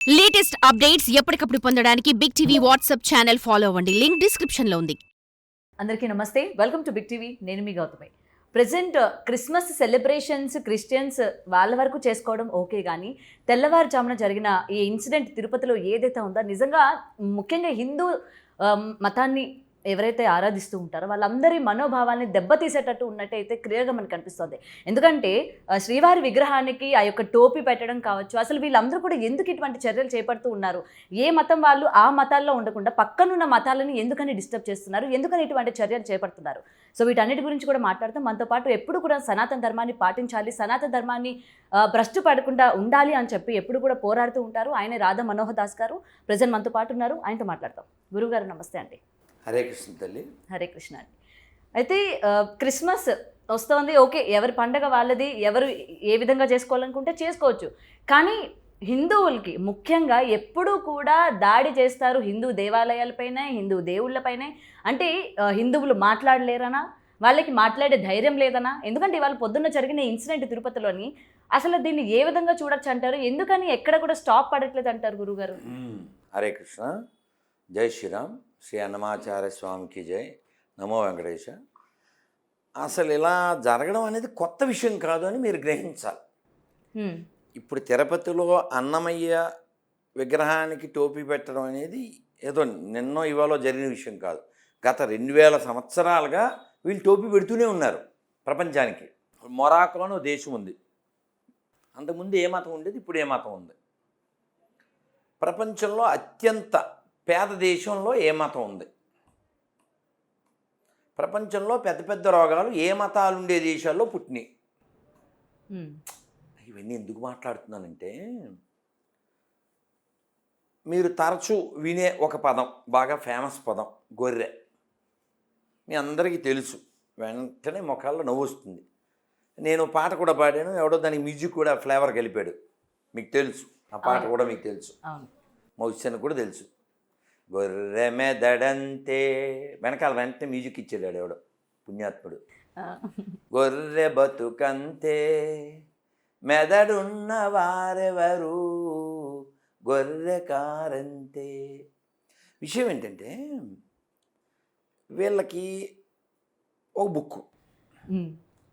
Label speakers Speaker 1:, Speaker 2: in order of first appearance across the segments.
Speaker 1: Latest updates ఎప్పటికప్పుడు పొందడానికి big TV WhatsApp channel follow అవ్వండి. లింక్ డిస్క్రిప్షన్ లో ఉంది.
Speaker 2: అందరికీ నమస్తే, వెల్కమ్ టు బిగ్ టీవీ. నేను మీ Gautami. Present Christmas celebrations Christians వాళ్ళ వరకు చేసుకోవడం ఓకే, కానీ తెల్లవారుజామున జరిగిన ఈ ఇన్సిడెంట్ తిరుపతిలో ఏదైతే ఉందో నిజంగా ముఖ్యంగా హిందూ మతాన్ని ఎవరైతే ఆరాధిస్తూ ఉంటారో వాళ్ళందరి మనోభావాల్ని దెబ్బతీసేటట్టు ఉన్నట్టయితే క్లియర్గా మనకు కనిపిస్తుంది. ఎందుకంటే శ్రీవారి విగ్రహానికి ఆ యొక్క టోపీ పెట్టడం కావచ్చు, అసలు వీళ్ళందరూ కూడా ఎందుకు ఇటువంటి చర్యలు చేపడుతూ ఉన్నారు, ఏ మతం వాళ్ళు ఆ మతాల్లో ఉండకుండా పక్కనున్న మతాలను ఎందుకని డిస్టర్బ్ చేస్తున్నారు, ఎందుకని ఇటువంటి చర్యలు చేపడుతున్నారు. సో వీటన్నిటి గురించి కూడా మాట్లాడుతాం. మనతో పాటు ఎప్పుడు కూడా సనాతన ధర్మాన్ని పాటించాలి, సనాతన ధర్మాన్ని భ్రష్టు పడకుండా ఉండాలి అని చెప్పి ఎప్పుడు కూడా పోరాడుతూ ఉంటారు. ఆయనే రాధా మనోహర్ దాస్ గారు ప్రజెంట్ మనతో పాటు ఉన్నారు. ఆయనతో మాట్లాడతాం. గురువుగారు నమస్తే అండి.
Speaker 3: హరే కృష్ణ తల్లి.
Speaker 2: హరే కృష్ణ అండి. అయితే క్రిస్మస్ వస్తుంది, ఓకే, ఎవరి పండగ వాళ్ళది, ఎవరు ఏ విధంగా చేసుకోవాలనుకుంటే చేసుకోవచ్చు. కానీ హిందువులకి ముఖ్యంగా ఎప్పుడూ కూడా దాడి చేస్తారు హిందూ దేవాలయాలపైనే, హిందూ దేవుళ్ళపైనే. అంటే హిందువులు మాట్లాడలేరనా, వాళ్ళకి మాట్లాడే ధైర్యం లేదనా? ఎందుకంటే ఇవాళ పొద్దున్న జరిగిన ఇన్సిడెంట్ తిరుపతిలోని అసలు దీన్ని ఏ విధంగా చూడొచ్చు అంటారు? ఎందుకని ఎక్కడ కూడా స్టాప్ పడట్లేదు అంటారు గురుగారు?
Speaker 3: హరే కృష్ణ. జై శ్రీరామ్. శ్రీ అన్నమాచార్య స్వామికి జై. నమో వెంకటేశ. అసలు ఇలా జరగడం అనేది కొత్త విషయం కాదు అని మీరు గ్రహించాలి. ఇప్పుడు తిరుపతిలో అన్నమయ్య విగ్రహానికి టోపీ పెట్టడం అనేది ఏదో నిన్నో ఇవాళ జరిగిన విషయం కాదు. గత 2000 సంవత్సరాలుగా వీళ్ళు టోపీ పెడుతూనే ఉన్నారు ప్రపంచానికి. మొరాకో అని దేశం ఉంది, అంతకుముందు ఏ మతం ఉండేది, ఇప్పుడు ఏ మతం ఉంది. ప్రపంచంలో అత్యంత పేద దేశంలో ఏ మతం ఉంది. ప్రపంచంలో పెద్ద పెద్ద రోగాలు ఏ మతాలు ఉండే దేశాల్లో పుట్టినాయి. ఇవన్నీ ఎందుకు మాట్లాడుతున్నానంటే, మీరు తరచూ వినే ఒక పదం, బాగా ఫేమస్ పదం, గొర్రె. మీ అందరికీ తెలుసు, వెంటనే ముఖాల్లో నవ్వు వస్తుంది. నేను పాట కూడా పాడాను, ఎవడో దానికి మ్యూజిక్ కూడా ఫ్లేవర్ కలిపాడు, మీకు తెలుసు. ఆ పాట కూడా మీకు తెలుసు, మౌస్యానికి కూడా తెలుసు. గొర్రె మెదడంతే, వెనకాల వెంటనే మ్యూజిక్ ఇచ్చాడు ఎవడో పుణ్యాత్ముడు. గొర్రె బతుకంతే, మెదడున్న వారెవరు, గొర్రె కారంతే. విషయం ఏంటంటే, వీళ్ళకి ఒక బుక్కు,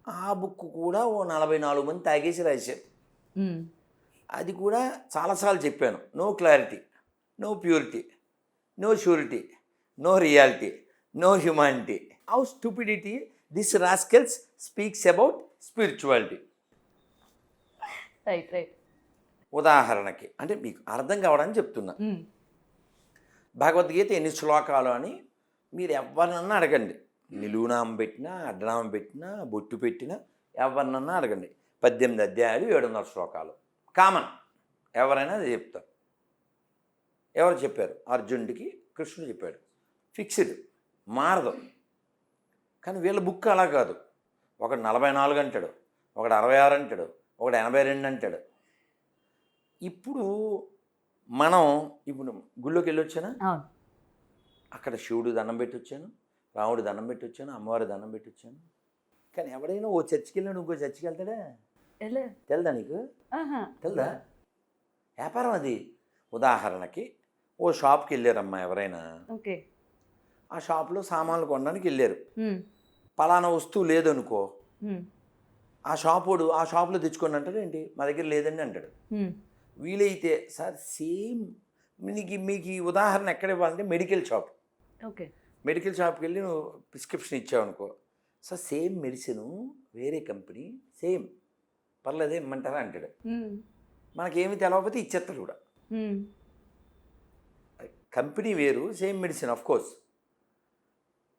Speaker 3: ఆ బుక్ కూడా ఓ 44 మంది తాగేసి రాశారు. అది కూడా చాలాసార్లు చెప్పాను, no clarity, no purity, no surety, no reality, no humanity. How stupidity this rascals speaks about spirituality.
Speaker 2: Right.
Speaker 3: ఉదాహరణకి అంటే మీకు అర్థం కావడానికి చెప్తున్నా. భగవద్గీత ఎన్ని శ్లోకాలు అని మీరు ఎవరినన్నా అడగండి, నిలువునామం పెట్టినా, అడ్డనామం పెట్టినా, బొట్టు పెట్టినా, ఎవరినన్నా అడగండి. 18 అధ్యాయాలు 700 శ్లోకాలు కామన్, ఎవరైనా అది చెప్తారు. ఎవరు చెప్పారు? అర్జునుడికి కృష్ణుడు చెప్పాడు, ఫిక్స్డ్, మారదు. కానీ వీళ్ళ బుక్ అలా కాదు. ఒకడు 44 అంటాడు, ఒకడు 66 అంటాడు, ఒకడు 82 అంటాడు. ఇప్పుడు గుళ్ళోకి వెళ్ళి వచ్చానా, అక్కడ శివుడు దండం పెట్టి వచ్చాను, రాముడు దండం పెట్టి వచ్చాను, అమ్మవారి దండం పెట్టి వచ్చాను. కానీ ఎవడైనా ఓ చర్చికి వెళ్ళాడు, ఇంకో చర్చికి వెళ్తాడా? తెలుదా నీకు? తెలుదా? వ్యాపారం అది. ఉదాహరణకి ఓ షాప్కి వెళ్ళారమ్మా ఎవరైనా, ఆ షాప్లో సామాన్లు కొనడానికి వెళ్ళారు. పలానా వస్తువు లేదనుకో, ఆ షాపులో తెచ్చుకోండి అంటాడు. ఏంటి మా దగ్గర లేదండి అంటాడు. వీలైతే సార్ సేమ్, మీకు ఈ ఉదాహరణ ఎక్కడ ఇవ్వాలంటే మెడికల్ షాప్. మెడికల్ షాప్కి వెళ్ళి నువ్వు ప్రిస్క్రిప్షన్ ఇచ్చావనుకో, సార్ సేమ్ మెడిసిన్ వేరే కంపెనీ, సేమ్ పర్లేదే ఇమ్మంటారా అంటాడు. మనకేమి తెలవకపోతే ఇచ్చేస్తాడు కూడా. కంపెనీ వేరు, సేమ్ మెడిసిన్ ఆఫ్ కోర్స్.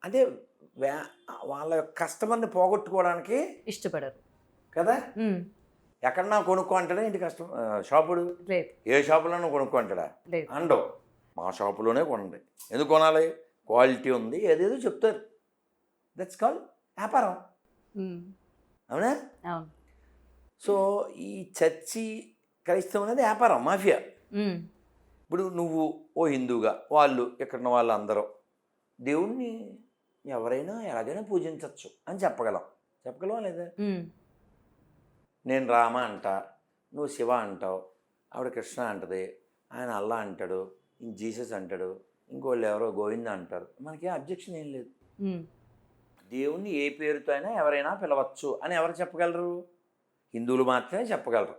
Speaker 3: అంటే వాళ్ళ కస్టమర్ని పోగొట్టుకోవడానికి ఇష్టపడరు కదా. ఎక్కడన్నా కొనుక్కో అంటాడా ఏంటి షాపుడు? ఏ షాపులోనూ కొనుక్కో అంటాడా? అండవు. మా షాపులోనే కొనండి. ఎందుకు కొనాలి? క్వాలిటీ ఉంది, ఏదేదో చెప్తారు. దట్స్ కాల్ వ్యాపారం, అవునా? సో ఈ చర్చి క్రైస్తవం అనేది వ్యాపారం, మాఫియా. ఇప్పుడు నువ్వు ఓ హిందూగా, వాళ్ళు ఎక్కడున్న వాళ్ళు అందరూ దేవుణ్ణి ఎవరైనా ఎలాగైనా పూజించవచ్చు అని చెప్పగలవా లేదా? నేను రామ అంట, నువ్వు శివ అంటావు, ఆవిడ కృష్ణ అంటది, ఆయన అల్లా అంటాడు, ఇంక జీసస్ అంటాడు, ఇంకోళ్ళు ఎవరో గోవింద అంటారు. మనకి అబ్జెక్షన్ ఏం లేదు. దేవుణ్ణి ఏ పేరుతో అయినా ఎవరైనా పిలవచ్చు అని ఎవరు చెప్పగలరు? హిందువులు మాత్రమే చెప్పగలరు.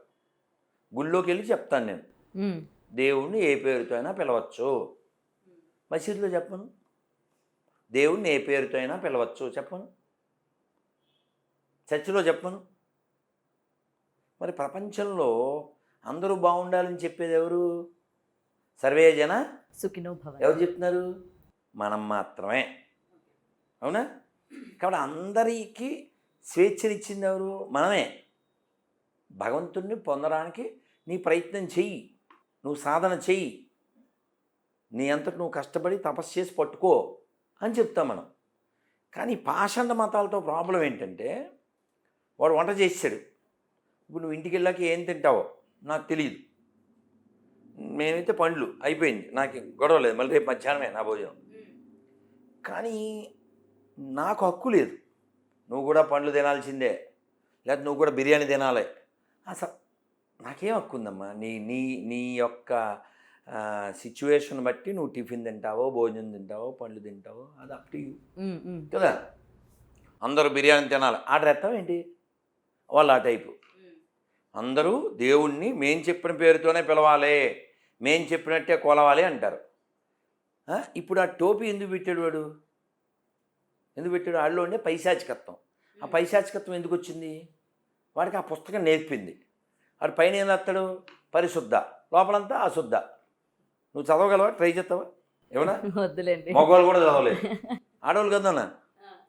Speaker 3: గుళ్ళోకి వెళ్ళి చెప్తాను నేను, దేవుణ్ణి ఏ పేరుతో అయినా పిలవచ్చు. మసీదులో చెప్పను, దేవుణ్ణి ఏ పేరుతో అయినా పిలవచ్చు చెప్పను. చర్చిలో చెప్పను. మరి ప్రపంచంలో అందరూ బాగుండాలని చెప్పేది ఎవరు? సర్వే జన
Speaker 2: సుఖినో భవ.
Speaker 3: ఎవరు చెప్తున్నారు? మనం మాత్రమే. అవునా? కాబట్టి అందరికీ స్వేచ్ఛనిచ్చింది ఎవరు? మనమే. భగవంతుణ్ణి పొందడానికి నీ ప్రయత్నం చెయ్యి, నువ్వు సాధన చెయ్యి, నీ అంతకు నువ్వు కష్టపడి తపస్సు చేసి పట్టుకో అని చెప్తాం మనం. కానీ పాషండ మతాలతో ప్రాబ్లం ఏంటంటే, వాడు వంట చేసాడు, ఇప్పుడు నువ్వు ఇంటికి వెళ్ళాక ఏం తింటావో నాకు తెలియదు, మేమైతే పండ్లు అయిపోయింది, నాకు గొడవ లేదు, మళ్ళీ రేపు మధ్యాహ్నమే నా భోజనం. కానీ నాకు హక్కు లేదు, నువ్వు కూడా పండ్లు తినాల్సిందే, లేకపోతే నువ్వు కూడా బిర్యానీ తినాలి. అసలు నాకేం హక్కు ఉందమ్మా? నీ నీ నీ యొక్క సిచ్యువేషన్ బట్టి నువ్వు టిఫిన్ తింటావో, భోజనం తింటావో, పండ్లు తింటావో, అది అప్ టు యూ కదా. అందరూ బిర్యానీ తినాలి ఆర్డర్ ఎత్తావు ఏంటి? వాళ్ళు ఆ టైపు. అందరూ దేవుణ్ణి మేం చెప్పిన పేరుతోనే పిలవాలి, మేం చెప్పినట్టే కొలవాలి అంటారు. ఇప్పుడు ఆ టోపీ ఎందుకు పెట్టాడు వాడు? ఎందుకు పెట్టాడు? ఆడిలో ఉండే పైశాచికత్వం. ఆ పైశాచికత్వం ఎందుకు వచ్చింది? వాడికి ఆ పుస్తకం నేర్పింది. వాడు పైన ఏం రాస్తాడు? పరిశుద్ధ, లోపలంతా అశుద్ధ. నువ్వు చదవగలవా? ట్రై చేస్తావా? ఏమన్నా?
Speaker 2: వద్దులేండి.
Speaker 3: మగవాళ్ళు కూడా చదవలేదు. ఆడవాళ్ళు కదా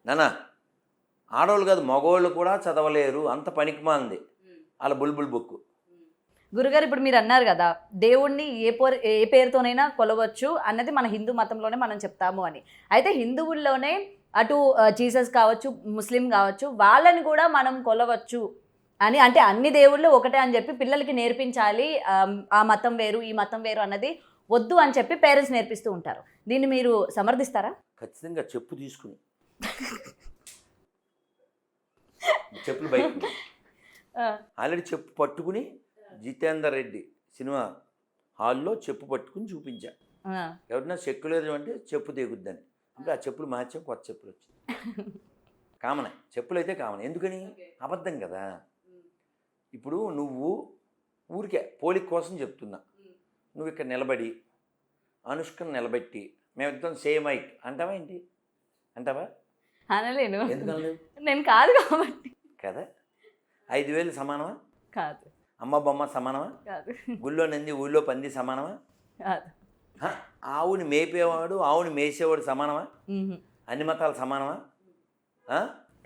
Speaker 3: నాన్న, ఆడవాళ్ళు కాదు మగవాళ్ళు కూడా చదవలేరు, అంత పనికిమాంది వాళ్ళ బుల్బుల్ బుక్.
Speaker 2: గురుగారు, ఇప్పుడు మీరు అన్నారు కదా దేవుణ్ణి ఏ పేరుతోనైనా కొలవచ్చు అన్నది మన హిందూ మతంలోనే మనం చెప్తాము అని. అయితే హిందువుల్లోనే అటు జీసస్ కావచ్చు, ముస్లిం కావచ్చు, వాళ్ళని కూడా మనం కొలవచ్చు అని, అంటే అన్ని దేవుళ్ళు ఒకటే అని చెప్పి పిల్లలకి నేర్పించాలి, ఆ మతం వేరు ఈ మతం వేరు అన్నది వద్దు అని చెప్పి పేరెంట్స్ నేర్పిస్తూ ఉంటారు. దీన్ని మీరు సమర్థిస్తారా?
Speaker 3: ఖచ్చితంగా. చెప్పు తీసుకుని చెప్పులు బయట ఆల్రెడీ చెప్పు పట్టుకుని జితేందర్ రెడ్డి సినిమా హాల్లో చెప్పు పట్టుకుని చూపించా. ఎవరైనా సెక్యులరిజం అంటే చెప్పు దిగుద్దని, అంటే ఆ చెప్పులు మార్చాం, కొత్త చెప్పులు వచ్చింది. కామనే, చెప్పులు అయితే కామన్. ఎందుకని? అబద్ధం కదా. ఇప్పుడు నువ్వు ఊరికే పోలిక కోసం చెప్తున్నా, నువ్వు ఇక్కడ నిలబడి అనుష్కను నిలబెట్టి మేమిద్దరం సేమ్ హైట్ అంటావా ఏంటి? అంటావా?
Speaker 2: అనలేను.
Speaker 3: ఎందుకనలేవు?
Speaker 2: నేను కాదు కాబట్టి
Speaker 3: కదా. 5,000 సమానమా?
Speaker 2: కాదు.
Speaker 3: అమ్మ బొమ్మ సమానమా?
Speaker 2: కాదు.
Speaker 3: గుళ్ళో నంది ఊళ్ళో పంది సమానమా?
Speaker 2: కాదు.
Speaker 3: ఆవుని మేపేవాడు ఆవుని మేసేవాడు సమానమా? అన్ని మతాలు సమానమా?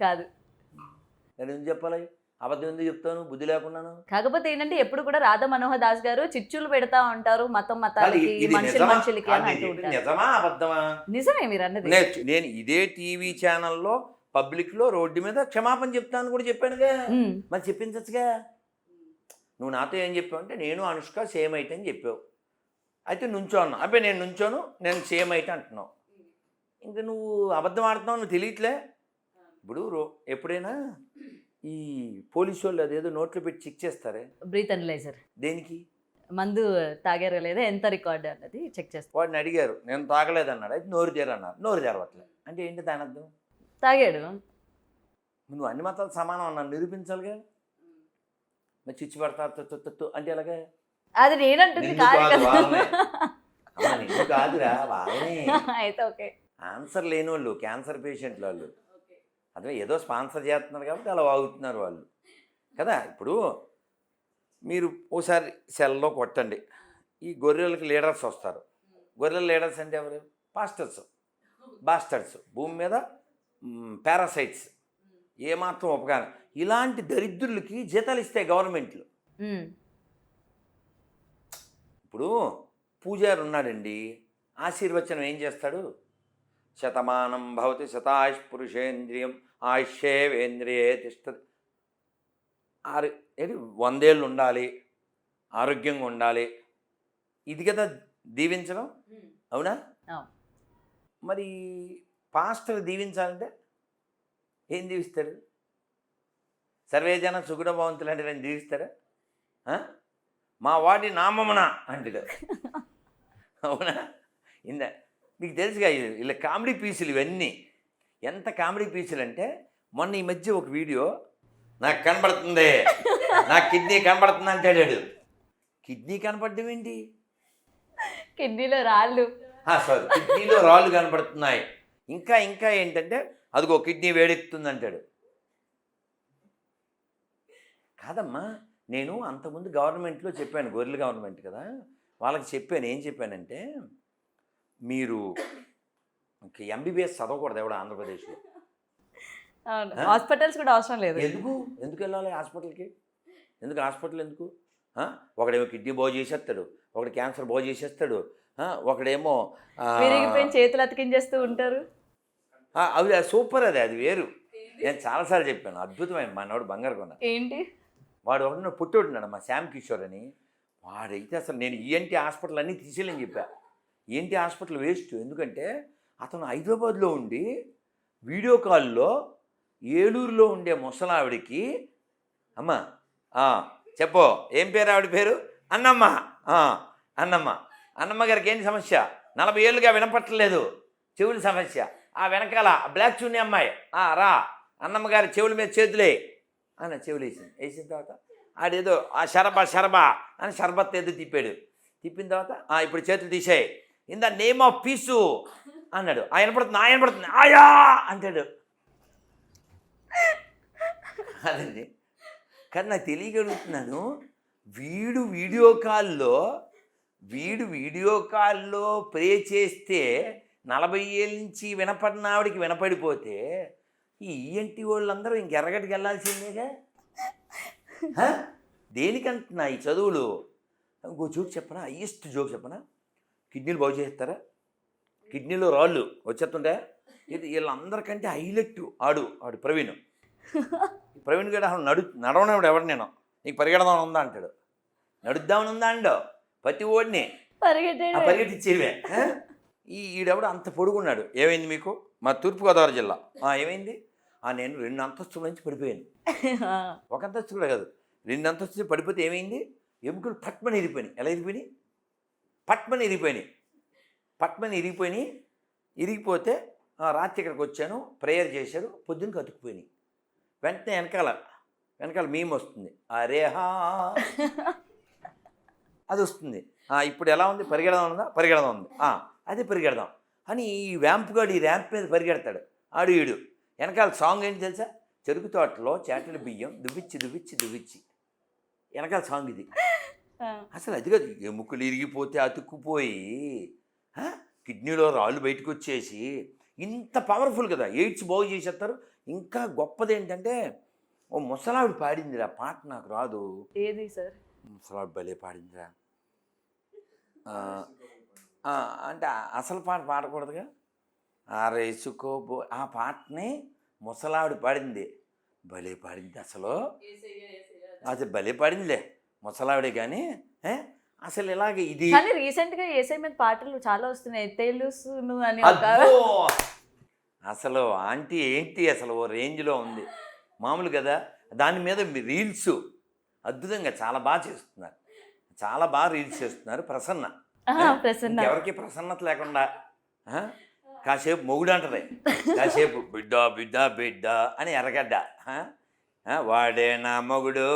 Speaker 2: కాదు.
Speaker 3: నేను ఎందుకు చెప్పాలి? అబద్ధం ఎందుకు చెప్తాను? బుద్ధి లేకున్నాను.
Speaker 2: కాకపోతే ఏంటంటే ఎప్పుడు కూడా రాధా మనోహర్ దాస్ గారు చిచ్చులు పెడతా ఉంటారు మతాలకి, మనుషులకి అని అంటూ ఉంటారు.
Speaker 3: నిజమా అబద్ధమా?
Speaker 2: నిజమే మీరు అన్నది.
Speaker 3: నేను ఇదే టీవీ ఛానల్లో పబ్లిక్లో రోడ్డు మీద క్షమాపణ చెప్తాను కూడా చెప్పానుగా. మరి చెప్పించచ్చుగా. నువ్వు నాతో ఏం చెప్పావు అంటే నేను అనుష్క సేమ్ అయితే అని చెప్పావు. అయితే నుంచో అన్నా, అబ్బాయి నేను నుంచోను, నేను సేమ్ అయితే అంటున్నావు. ఇంకా నువ్వు అబద్ధం ఆడుతున్నావు, నువ్వు తెలియట్లే. ఇప్పుడు ఎప్పుడైనా ఈ పోలీసు వాళ్ళు అదేదో నోట్లో పెట్టి చెక్ చేస్తారే,
Speaker 2: బ్రీత్ అనలైజర్.
Speaker 3: దేనికి?
Speaker 2: మందు తాగారో లేదా, ఎంత రికార్డు అన్నది చెక్ చేస్తారు.
Speaker 3: వాడిని అడిగారు, నేను తాగలేదన్నాడు. అయితే నోరు తెరన్నారు, నోరు తెరవట్లేదు అంటే ఏంటి దాని అర్థం?
Speaker 2: తాగాడు.
Speaker 3: నువ్వు అన్ని మతాలు సమానం అన్నాను నిరూపించాలిగా. మరి చిచ్చి పడతారు అంటే ఎలాగా?
Speaker 2: అది నేనంటుంది
Speaker 3: కాదురా వాళ్ళనే.
Speaker 2: అయితే ఓకే.
Speaker 3: ఆన్సర్ లేని వాళ్ళు, క్యాన్సర్ పేషెంట్లు వాళ్ళు, అదే ఏదో స్పాన్సర్ చేస్తున్నారు కాబట్టి అలా వాగుతున్నారు వాళ్ళు కదా. ఇప్పుడు మీరు ఓసారి సెల్లో కొట్టండి, ఈ గొర్రెలకి లీడర్స్ వస్తారు. గొర్రెల లీడర్స్ అంటే ఎవరు? పాస్టర్స్, బాస్టర్స్, భూమి మీద పారాసైట్స్, ఏమాత్రం ఉపకారం. ఇలాంటి దరిద్రులకి జీతాలు ఇస్తాయి గవర్నమెంట్లు. ఇప్పుడు పూజారి ఉన్నాడండి, ఆశీర్వచనం ఏం చేస్తాడు? శతమానం భవతి శతాయుష్ పురుషేంద్రియం ఆయుష్యేవేంద్రియే తిష్టతి. 100 ఏళ్ళు ఉండాలి, ఆరోగ్యంగా ఉండాలి, ఇది కదా దీవించడం. అవునా? మరి పాస్టర్ దీవించాలంటే ఏం దీవిస్తాడు? సర్వేజన సుగుణ భవంతులు అంటే నేను దీవిస్తారా? మా వాడి నామమున అంటాడు. అవునా? మీకు తెలుసుగా ఇలా కామెడీ పీసులు ఇవన్నీ. ఎంత కామెడీ పీసులు అంటే మొన్న ఈ మధ్య ఒక వీడియో, నాకు కనబడుతుంది, నాకు కిడ్నీ కనబడుతుంది అంటాడు. కిడ్నీ కనపడడం ఏంటి?
Speaker 2: కిడ్నీలో రాళ్ళు.
Speaker 3: సారీ, కిడ్నీలో రాళ్ళు కనపడుతున్నాయి. ఇంకా ఇంకా ఏంటంటే అదిగో కిడ్నీ వేడెక్కుతుంది అంటాడు. కాదమ్మా, నేను అంతకుముందు గవర్నమెంట్లో చెప్పాను, గొర్రెల గవర్నమెంట్ కదా, వాళ్ళకి చెప్పాను. ఏం చెప్పానంటే, మీరు ఎంబీబీఎస్ చదవకూడదు ఎవడ ఆంధ్రప్రదేశ్లో.
Speaker 2: హాస్పిటల్స్ కూడా అవసరం లేదు.
Speaker 3: ఎందుకు వెళ్ళాలి హాస్పిటల్కి? హాస్పిటల్ ఎందుకు? ఒకడేమో కిడ్నీ బాగు చేసేస్తాడు, ఒకడు క్యాన్సర్ బాగు చేసేస్తాడు, ఒకడేమో
Speaker 2: విరిగిపోయిన చేతులు అతికించేస్తూ ఉంటారు.
Speaker 3: అవి సూపర్, అది వేరు. నేను చాలాసార్లు చెప్పాను, అద్భుతమైన మనవాడు బంగారు కొన్న.
Speaker 2: ఏంటి
Speaker 3: వాడు ఒకటి పుట్టోడున్నాడు, మా శ్యామ్ కిషోర్ అని. వాడైతే అసలు నేను ఈఎన్టీ హాస్పిటల్ అన్నీ తీసేయాలని చెప్పా. ENT hospital waste. ఎందుకంటే అతను హైదరాబాద్లో ఉండి వీడియో కాల్లో ఏలూరులో ఉండే ముసలావిడికి, అమ్మ చెప్పు, ఏం పేరు ఆవిడ పేరు? అన్నమ్మ. అన్నమ్మ గారికి ఏంటి సమస్య? 40 ఏళ్ళుగా వినపట్టలేదు, చెవుల సమస్య. ఆ వెనకాల బ్లాక్ చున్నీ అమ్మాయి, రా అన్నమ్మ గారి చెవుల మీద చేతులే అని చెవులు వేసిన తర్వాత ఆడేదో ఆ షరబా అని షర్బత్ ఏదో తిప్పిన తర్వాత ఇప్పుడు చేతులు తీసేయి, in the name of peace అన్నాడు. వినపడుతుంది ఆయా అంటాడు. అదండి. కానీ నాకు తెలియగలుగుతున్నాను, వీడు వీడియో కాల్లో ప్రే చేస్తే 40 ఏళ్ళ నుంచి వినపడిన ఆవిడికి వినపడిపోతే ఈ ఈఎన్టీ వాళ్ళందరూ ఇంకెర్రగట్టుకు వెళ్ళాల్సిందేగా. దేనికంటున్నా ఈ చదువులు? ఇంకో జోక్ చెప్పనా, హైయెస్ట్ జోక్ చెప్పనా? కిడ్నీలు బాగు చేస్తారా? కిడ్నీలో రాళ్ళు వచ్చేస్తుంటే వీళ్ళందరికంటే హైలైట్ ఆడు ప్రవీణ్ గడ నడవనప్పుడు ఎవరు, నేను నీకు పరిగెడదామని ఉందా అంటాడు. నడుద్దామని ఉందా అండో ప్రతి ఓడిని పరిగెట్టిచ్చేవే. ఈడెవడు అంత పొడుగున్నాడు. ఏమైంది మీకు? మా తూర్పుగోదావరి జిల్లా. ఏమైంది? నేను 2 అంతస్తుల నుంచి పడిపోయాను. ఒక అంతస్తు కూడా కాదు, 2 అంతస్తులు పడిపోతే ఏమైంది? ఎముకలు పట్మని ఇరిగిపోయినాయి. ఎలా ఇరిగిపోయినాయి? పట్మని ఇరిగిపోతే రాత్రి ఇక్కడికి వచ్చాను, ప్రేయర్ చేశారు, పొద్దున్నకి అతుక్కుపోయినాయి. వెంటనే వెనకాల మీమ్ వస్తుంది, అరేహా అది వస్తుంది. ఇప్పుడు ఎలా ఉంది? పరిగెడదాం ఉంది. అదే పరిగెడదాం అని ఈ ర్యాంప్ మీద పరిగెడతాడు ఈడు. వెనకాల సాంగ్ ఏంటి తెలుసా? చెరుకు తోటలో చేటల బియ్యం దువ్విచ్చి వెనకాల సాంగ్ ఇది. అసలు అది కాదు, ఎముకలు ఇరిగిపోతే అతుక్కుపోయి కిడ్నీలో రాళ్ళు బయటకు వచ్చేసి ఇంత పవర్ఫుల్ కదా, ఎయిడ్స్ బాగు చేసేస్తారు. ఇంకా గొప్పది ఏంటంటే, ఓ ముసలావిడ పాడిందిరా పాట, నాకు రాదు.
Speaker 2: ఏది సార్?
Speaker 3: ముసలావిడ భలే పాడిందిరా. అంటే అసలు పాట పాడకూడదుగా. రేసుకోబో ఆ పాటని ముసలావిడ పాడింది, భలే పాడింది. అసలు భలే పాడిందిలే ముసలావిడే. కానీ అసలు ఇలాగే ఇది
Speaker 2: రీసెంట్గా ఏసై మీద పాటలు చాలా వస్తున్నాయి, తెలుసును అని.
Speaker 3: అసలు ఆంటీ ఏంటి అసలు ఓ రేంజ్లో ఉంది, మామూలు కదా. దాని మీద రీల్స్ అద్భుతంగా చాలా బాగా చేస్తున్నారు. ప్రసన్న ఎవరికి ప్రసన్నత లేకుండా కాసేపు మొగుడు అంటది, కాసేపు బిడ్డ అని ఎర్రగడ్డ, వాడే నా మొగుడు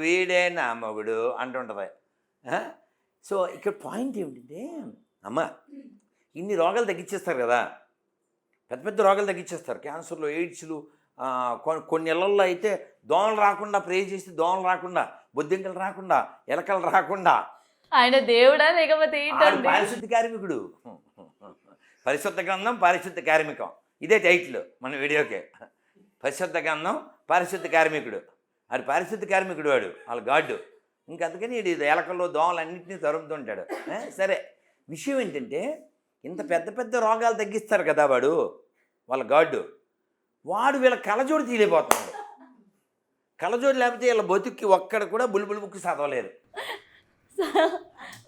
Speaker 3: వీడే నా మొగుడు అంటుంటుంది. సో ఇక్కడ పాయింట్ ఏమిటంటే, అమ్మ ఇన్ని రోగాలు తగ్గించేస్తారు కదా, పెద్ద రోగాలు తగ్గించేస్తారు. క్యాన్సర్లు, ఎయిడ్స్లు, కొన్ని ఇళ్లల్లో అయితే దోమలు రాకుండా ప్రే చేస్తే దోమలు రాకుండా, బొద్దింకలు రాకుండా, ఎలకలు రాకుండా.
Speaker 2: ఆయన దేవుడా లేకపోతే
Speaker 3: పారిశుద్ధ కార్మికుడు. పరిశుద్ధ గ్రంథం పారిశుద్ధ కార్మికం, ఇదే టైటిల్ మన వీడియోకే. పరిశుద్ధ గ్రంథం పారిశుద్ధ కార్మికుడు. అది పారిశుద్ధ కార్మికుడు వాడు, వాళ్ళ గాడ్డు. ఇంకంతకని ఇది ఎలకల్లో దోమలు అన్నింటినీ తరుముతుంటాడు. సరే, విషయం ఏంటంటే, ఇంత పెద్ద రోగాలు తగ్గిస్తారు కదా వాడు, వాళ్ళ గాడ్డు. వాడు వీళ్ళ కళ్ళజోడు తీయలేకపోతున్నాడు. కళ్ళజోడు లేకపోతే వీళ్ళ బతుక్కి ఒక్కడ కూడా బుల్బుల్ బుక్ చదవలేరు.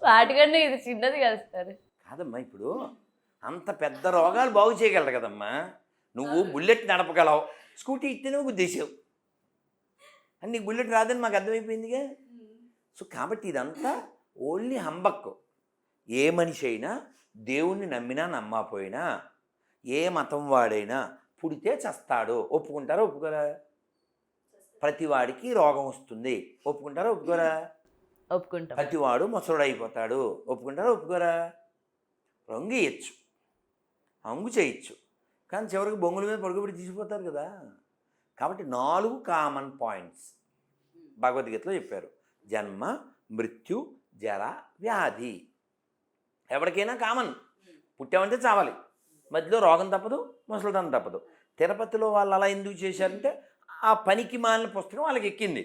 Speaker 2: వాటికన్నా ఇది చిన్నది కదా సార్.
Speaker 3: కాదమ్మా, ఇప్పుడు అంత పెద్ద రోగాలు బాగు చేయగలరు కదమ్మా. నువ్వు బుల్లెట్ నడపగలవు, స్కూటీ ఇస్తేనే గుద్దేసావు అని. నీకు బుల్లెట్ రాదని మాకు అర్థమైపోయిందిగా. సో కాబట్టి ఇదంతా ఓన్లీ హంబక్కు. ఏ మనిషి అయినా దేవుణ్ణి నమ్మినా నమ్మకపోయినా ఏ మతం వాడైనా పుడితే చస్తాడు. ఒప్పుకుంటారా ఒప్పుకోరా? ప్రతివాడికి రోగం వస్తుంది. ఒప్పుకుంటారా ఒప్పుకోరా?
Speaker 2: ఒప్పుకుంటాం.
Speaker 3: ప్రతివాడు ముసలుడు అయిపోతాడు. ఒప్పుకుంటారా ఒప్పుకోరా? రంగు ఇయ్యచ్చు, హంగు చేయొచ్చు, కానీ చివరికి బొంగుల మీద పడుకోబెట్టి తీసిపోతారు కదా. కాబట్టి 4 కామన్ పాయింట్స్ భగవద్గీతలో చెప్పారు. జన్మ, మృత్యు, జర, వ్యాధి. ఎవరికైనా కామన్. పుట్టామంటే చావాలి, మధ్యలో రోగం తప్పదు, ముసలితనం తప్పదు. తిరుపతిలో వాళ్ళు అలా ఎందుకు చేశారంటే ఆ పనికి మాలిన పుస్తకం వాళ్ళకి ఎక్కింది.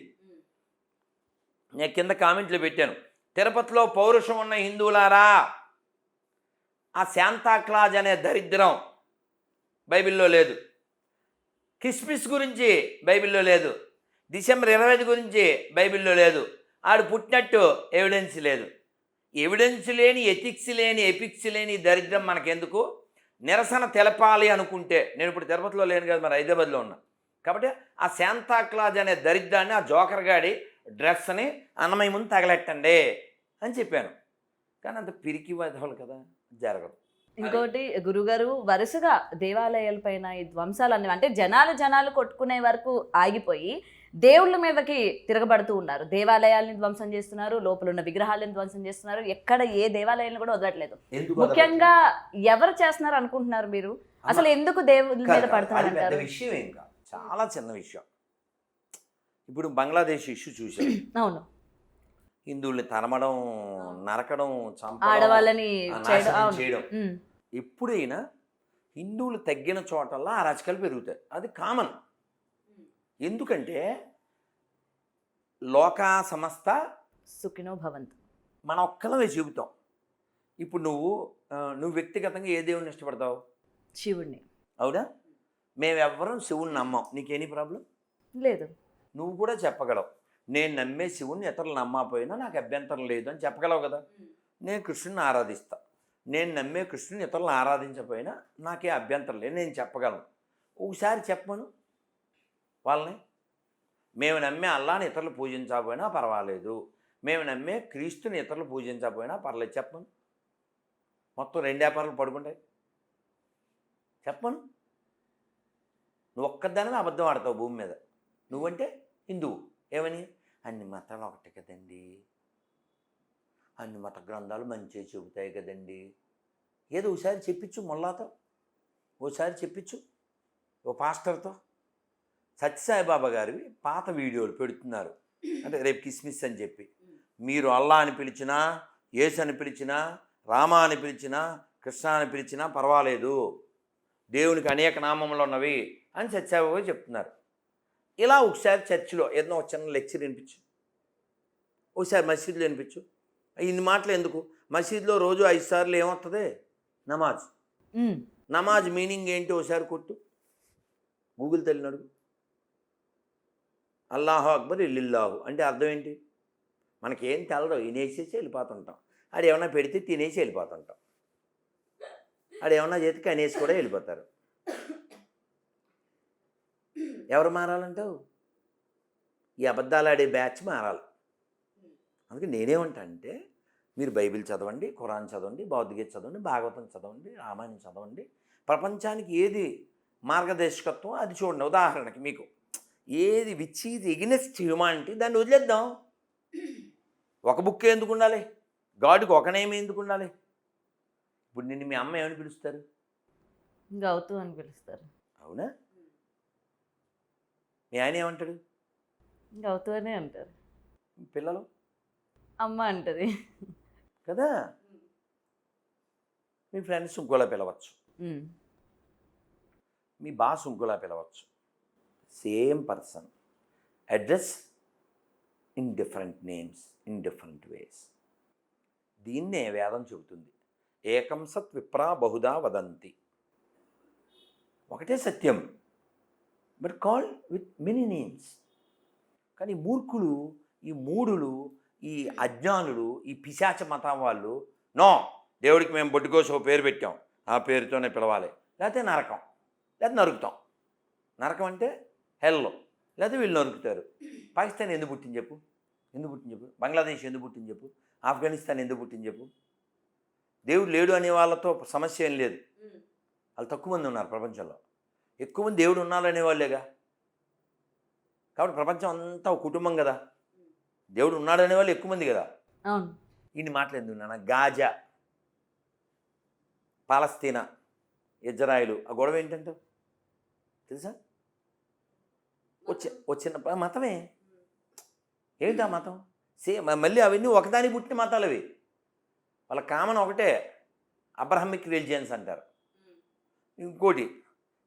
Speaker 3: నేను కింద కామెంట్లు పెట్టాను, తిరుపతిలో పౌరుషం ఉన్న హిందువులారా, ఆ శాంతాక్లాజ్ అనే దరిద్రం బైబిల్లో లేదు. క్రిస్మస్ గురించి బైబిల్లో లేదు. డిసెంబర్ 25 గురించి బైబిల్లో లేదు. ఆడు పుట్టినట్టు ఎవిడెన్స్ లేదు. ఎవిడెన్స్ లేని, ఎథిక్స్ లేని, ఎపిక్స్ లేని దరిద్రం మనకెందుకు? నిరసన తెలపాలి అనుకుంటే, నేను ఇప్పుడు తిరుపతిలో లేను కదా, మరి హైదరాబాద్లో ఉన్నా కాబట్టి ఆ శాంతాక్లాజ్ అనే దరిద్రాన్ని, ఆ జోకర్ గాడి డ్రెస్ని అన్నమయ్య ముందు తగలెట్టండి అని చెప్పాను. కానీ అంత పిరికి వదవాలి కదా, జరగదు.
Speaker 2: ఇంకోటి గురుగారు, వరుసగా దేవాలయాల పైన ఈ ధ్వంసాలన్నీ అంటే జనాలు కొట్టుకునే వరకు ఆగిపోయి దేవుళ్ళ మీదకి తిరగబడుతూ ఉన్నారు. దేవాలయాల్ని ధ్వంసం చేస్తున్నారు, లోపల ఉన్న విగ్రహాలను ధ్వంసం చేస్తున్నారు. ఎక్కడ ఏ దేవాలయాలను కూడా వదలట్లేదు. ముఖ్యంగా ఎవరు చేస్తున్నారు అనుకుంటున్నారు మీరు? అసలు ఎందుకు దేవుళ్ళ మీద పడుతున్నారు అంటారు?
Speaker 3: విషయం ఏం కాదు, చాలా చిన్న విషయం. ఇప్పుడు బంగ్లాదేశ్ ఇష్యూ చూసాం.
Speaker 2: అవును,
Speaker 3: హిందువుల్ని తరమడం, నరకడం, చంపడం,
Speaker 2: ఆడవాళ్ళని
Speaker 3: చేయడం. ఎప్పుడైనా హిందువులు తగ్గిన చోటల్లా అరాచకాలు పెరుగుతాయి. అది కామన్. ఎందుకంటే లోకా సమస్త
Speaker 2: సుఖినో భవంతు
Speaker 3: మన ఒక్కలమే చెబుతాం. ఇప్పుడు నువ్వు వ్యక్తిగతంగా ఏ దేవుడిని ఇష్టపడతావు?
Speaker 2: శివుణ్ణి.
Speaker 3: అవునా? మేమెవ్వరం శివుణ్ణి నమ్మం. నీకేనీ ప్రాబ్లం
Speaker 2: లేదు.
Speaker 3: నువ్వు కూడా చెప్పగలవు, నేను నమ్మే శివుణ్ణి ఇతరులు నమ్మకపోయినా నాకు అభ్యంతరం లేదు అని చెప్పగలవు కదా. నేను కృష్ణుని ఆరాధిస్తా, నేను నమ్మే కృష్ణుని ఇతరులను ఆరాధించకపోయినా నాకే అభ్యంతరం లేదు, నేను చెప్పగలను. ఒకసారి చెప్పమను వాళ్ళని. మేము నమ్మే అల్లాని ఇతరులు పూజించకపోయినా పర్వాలేదు, మేము నమ్మే క్రీస్తుని ఇతరులు పూజించకపోయినా పర్లేదు, చెప్పను. మొత్తం 2 వ్యాపారాలు పడుకుంటాయి. చెప్పను. నువ్వు ఒక్కదానివే అబద్ధం ఆడతావు భూమి మీద. నువ్వంటే హిందువు. ఏమని? అన్ని మతాలు ఒకటే కదండి, అన్ని మత గ్రంథాలు మంచిగా చెబుతాయి కదండి. ఏదో ఒకసారి చెప్పించు మొల్లాతో, ఓసారి చెప్పించు ఓ పాస్టర్తో. సత్యసాయిబాబా గారివి పాత వీడియోలు పెడుతున్నారు, అంటే రేపు క్రిస్మస్ అని చెప్పి. మీరు అల్లా అని పిలిచినా, యేసు అని పిలిచినా, రామ అని పిలిచినా, కృష్ణ అని పిలిచినా పర్వాలేదు, దేవునికి అనేక నామములు ఉన్నవి అని సత్యసాయిబాబా చెప్తున్నారు. ఇలా ఒకసారి చర్చిలో ఏదైనా ఒక చిన్న లెక్చర్ వినిపించు, ఒకసారి మసీదులో వినిపించు. ఇన్ని మాటలు ఎందుకు? మసీదులో రోజు 5 సార్లు ఏమవుతుంది? నమాజ్. నమాజ్ మీనింగ్ ఏంటి ఒకసారి కొట్టు, గూగుల్ తెలియనడు. అల్లాహు అక్బర్ ఇల్లిల్లాహు అంటే అర్థం ఏంటి? మనకేం తెలదు, వినేసేసి వెళ్ళిపోతుంటాం. అది ఏమన్నా పెడితే తినేసి వెళ్ళిపోతుంటాం, అది ఏమన్నా చేతికి అనేసి కూడా వెళ్ళిపోతారు. ఎవరు మారాలంటావు? ఈ అబద్ధాలు ఆడే బ్యాచ్ మారాలి. అందుకే నేనేమంటా అంటే, మీరు బైబిల్ చదవండి, ఖురాన్ చదవండి, భగవద్గీత చదవండి, భాగవతం చదవండి, రామాయణం చదవండి. ప్రపంచానికి ఏది మార్గదర్శకత్వం అది చూడండి. ఉదాహరణకి మీకు ఏది విచ్ ఈజ్ ఎగెనెస్ట్ హ్యూమానిటీ దాన్ని వదిలేద్దాం. ఒక బుక్ ఎందుకు ఉండాలి? గాడ్కి ఒక నేమ్ ఎందుకు ఉండాలి? ఇప్పుడు నిన్ను మీ అమ్మ ఏమని పిలుస్తారు?
Speaker 2: గౌతు అని పిలుస్తారు.
Speaker 3: అవునా? మీ ఆయన ఏమంటాడు?
Speaker 2: గౌతు అనే అంటారు.
Speaker 3: పిల్లలు
Speaker 2: అమ్మ అంటది
Speaker 3: కదా. మీ ఫ్రెండ్స్ ఇంకోలా పిలవచ్చు, మీ బాస్ ఇంకోలా పిలవచ్చు. Same person, address in different names, in different ways. దీన్నే వేదం చెబుతుంది. ఏకం సత్ విప్రా బహుదా వదంతి. ఒకటే సత్యం, but called with many names. కానీ మూర్ఖులు, ఈ మూఢులు, ఈ అజ్ఞానులు, ఈ పిశాచ మతం వాళ్ళు, నో దేవుడికి మేము బొడ్డుకోసం ఓ పేరు పెట్టాం, ఆ పేరుతోనే పిలవాలి, లేకపోతే నరకం, లేకపోతే నరుకుతాం. నరకం అంటే హెల్లో, లేకపోతే వీళ్ళు నరుకుతారు. పాకిస్తాన్ ఎందుకు పుట్టింది చెప్పు? ఎందుకు పుట్టింది చెప్పు? బంగ్లాదేశ్ ఎందుకు పుట్టింది చెప్పు? ఆఫ్ఘనిస్తాన్ ఎందుకు పుట్టింది చెప్పు? దేవుడు లేడు అనే వాళ్ళతో సమస్య ఏం లేదు. వాళ్ళు తక్కువ మంది ఉన్నారు ప్రపంచంలో. ఎక్కువ మంది దేవుడు ఉన్నారనే వాళ్ళేగా. కాబట్టి ప్రపంచం అంతా ఒక కుటుంబం కదా. దేవుడు ఉన్నాడు అనేవాళ్ళు ఎక్కువ మంది కదా.
Speaker 2: అవును.
Speaker 3: ఇన్ని మాటలు ఎందుకు నాన్న? గాజా, పాలస్తీనా, ఇజ్రాయిలు ఆ గొడవ ఏంటంటావు తెలుసా? వచ్చిన మతమే. ఏంటి ఆ మతం? మళ్ళీ అవన్నీ ఒకదాని పుట్టిన మతాలు అవి. వాళ్ళ కామన్ ఒకటే, అబ్రహమిక్ రిలిజియన్స్ అంటారు. ఇంకోటి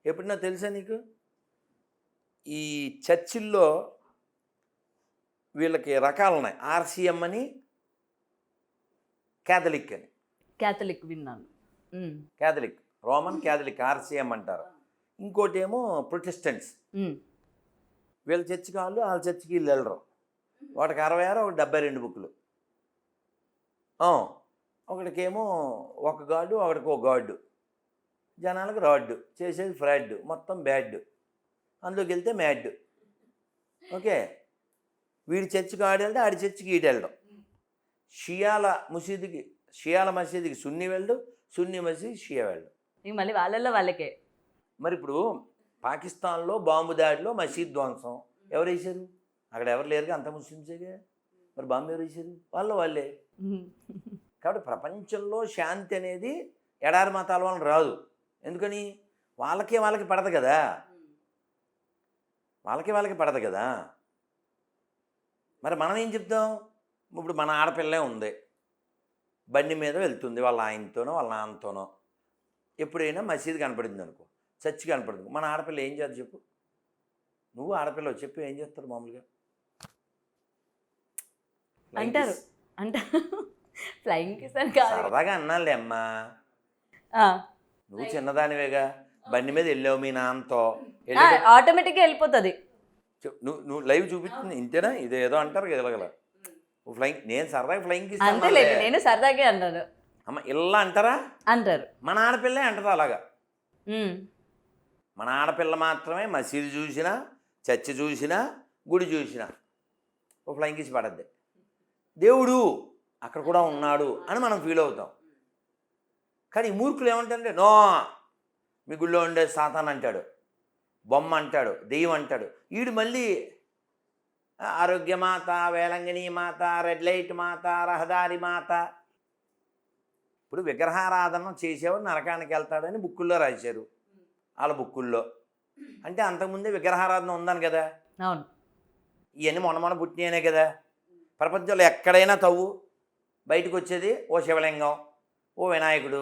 Speaker 3: ఎప్పుడన్నా తెలుసా నీకు? ఈ చర్చిల్లో వీళ్ళకి రకాలు ఉన్నాయి. ఆర్సిఎం అని, క్యాథలిక్ అని.
Speaker 2: క్యాథలిక్ విన్నాను.
Speaker 3: క్యాథలిక్, రోమన్ క్యాథలిక్ ఆర్సిఎం అంటారు. ఇంకోటి ఏమో ప్రొటెస్టెంట్స్. వీళ్ళ చర్చికి వాళ్ళు వాళ్ళ చర్చికి వీళ్ళు వెళ్ళరు. ఒకటికి 66, ఒకటి 72 బుక్కులు. ఒకటికేమో ఒక గాడు, ఒకటికి ఒక గాడు. జనాలకు రాడ్డు, చేసేది ఫ్రాడ్, మొత్తం బ్యాడ్. అందులోకి వెళ్తే మ్యాడ్. ఓకే, వీడి చర్చికి ఆడి వెళ్తే ఆడి చర్చికి ఈడు వెళ్ళడం. షియాల మసీదుకి సున్నీ వెళ్ళడు, సున్నీ మసీద్ షియా వెళ్ళడు.
Speaker 2: ఇంక మళ్ళీ వాళ్ళల్లో వాళ్ళకే.
Speaker 3: మరి ఇప్పుడు పాకిస్తాన్లో బాంబు దాడిలో మసీద్ ధ్వంసం ఎవరు వేశారు? అక్కడ ఎవరు లేరుగా, అంత ముస్లిమ్సేగా. మరి బాంబు ఎవరు వేశారు? వాళ్ళే. కాబట్టి ప్రపంచంలో శాంతి అనేది ఎడారి మతాల వలన రాదు. ఎందుకని? వాళ్ళకి పడదు కదా. వాళ్ళకి పడదు కదా. మరి మనం ఏం చెప్తాం? ఇప్పుడు మన ఆడపిల్లే ఉంది, బండి మీద వెళ్తుంది వాళ్ళ ఆయనతోనో వాళ్ళ నాన్నతోనో. ఎప్పుడైనా మసీదు కనపడింది అనుకో, చర్చి కనపడింది, మన ఆడపిల్ల ఏం చేద్దాం చెప్పు? నువ్వు ఆడపిల్ల చెప్పి ఏం చేస్తారు మామూలుగా?
Speaker 2: అంటారు ఫ్లయింగ్ కిస్ అని కాదు,
Speaker 3: సరదాగా అన్నాలే అమ్మా. నువ్వు చిన్నదానివేగా, బండి మీద వెళ్ళావు మీ నాన్నతో,
Speaker 2: ఆటోమేటిక్గా వెళ్ళిపోతుంది.
Speaker 3: నువ్వు లైవ్ చూపిస్తుంది ఇంతేనా? ఇదేదో అంటారు కదా ఫ్లయింగ్. నేను సరదాగా ఫ్లయింగ్ కిస్
Speaker 2: అంతేలేదు, నేను సరదాగే అన్నాను.
Speaker 3: అమ్మ ఇలా అంటారా?
Speaker 2: అంటారు.
Speaker 3: మన ఆడపిల్లే అంటారు అలాగా. మన ఆడపిల్ల మాత్రమే మసీదు చూసినా, చర్చి చూసినా, గుడి చూసినా ఓ ఫ్లయింగ్ కిస్ పడద్ది. దేవుడు అక్కడ కూడా ఉన్నాడు అని మనం ఫీల్ అవుతాం. కానీ ఈ మూర్ఖులు ఏమంటారంటే, నో, మీ గుళ్ళో ఉండే సాతాన్ అంటాడు, బొమ్మ అంటాడు, దెయ్యం అంటాడు. వీడు మళ్ళీ ఆరోగ్యమాత, వేలంగిని మాత, రెడ్ లైట్ మాత, రహదారి మాత. ఇప్పుడు విగ్రహారాధన చేసేవాడు నరకానికి వెళ్తాడని బుక్కుల్లో రాశారు, వాళ్ళ బుక్కుల్లో. అంటే అంతకుముందే విగ్రహారాధన ఉందని కదా.
Speaker 2: అవును.
Speaker 3: ఇవన్నీ మొన్న పుట్టినాయనే కదా. ప్రపంచంలో ఎక్కడైనా తవ్వు, బయటకు వచ్చేది ఓ శివలింగం, ఓ వినాయకుడు,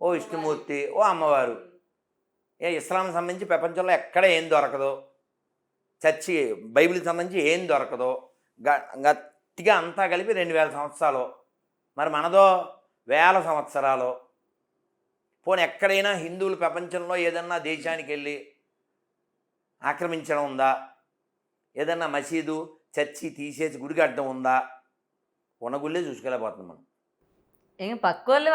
Speaker 3: ఓ విష్ణుమూర్తి, ఓ అమ్మవారు. ఇస్లాం సంబంధించి ప్రపంచంలో ఎక్కడ ఏం దొరకదో, చర్చి బైబిల్కి సంబంధించి ఏం దొరకదో, గట్టిగా అంతా కలిపి 2000 సంవత్సరాలు. మరి మనదో 1000 సంవత్సరాలు. పోనీ ఎక్కడైనా హిందువులు ప్రపంచంలో ఏదన్నా దేశానికి వెళ్ళి ఆక్రమించడం ఉందా? ఏదన్నా మసీదు, చర్చి తీసేసి గుడి కట్టడం ఉందా? ఉన్న గుళ్ళే చూసుకెళ్ళిపోతున్నాం మనం.
Speaker 2: ఏం పక్కోళ్ళు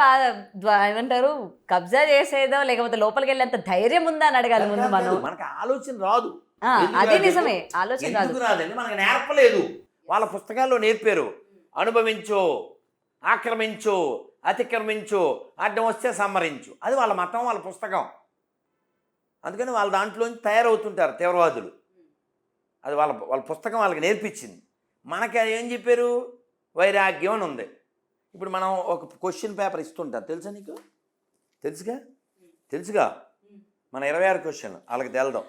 Speaker 2: ఏమంటారు, కబ్జా చేసేదో లేకపోతే లోపలికి వెళ్ళేంత ధైర్యం ఉందా అని అడగాలి ముందు మనం.
Speaker 3: మనకు ఆలోచన రాదు.
Speaker 2: అదే నిజమే, ఆలోచన
Speaker 3: రాదండి, మనకు నేర్పలేదు. వాళ్ళ పుస్తకాల్లో నేర్పారు, అనుభవించు, ఆక్రమించు, అతిక్రమించు, అడ్డం వస్తే సంహరించు. అది వాళ్ళ మతం, వాళ్ళ పుస్తకం. అందుకని వాళ్ళ దాంట్లోంచి తయారవుతుంటారు తీవ్రవాదులు. అది వాళ్ళ పుస్తకం వాళ్ళకి నేర్పించింది. మనకి ఏం చెప్పారు? వైరాగ్యం అని ఉంది. ఇప్పుడు మనం ఒక క్వశ్చన్ పేపర్ ఇస్తుంటాం, తెలుసా నీకు? తెలుసుగా మన 26 క్వశ్చన్ వాళ్ళకి తెలదాం.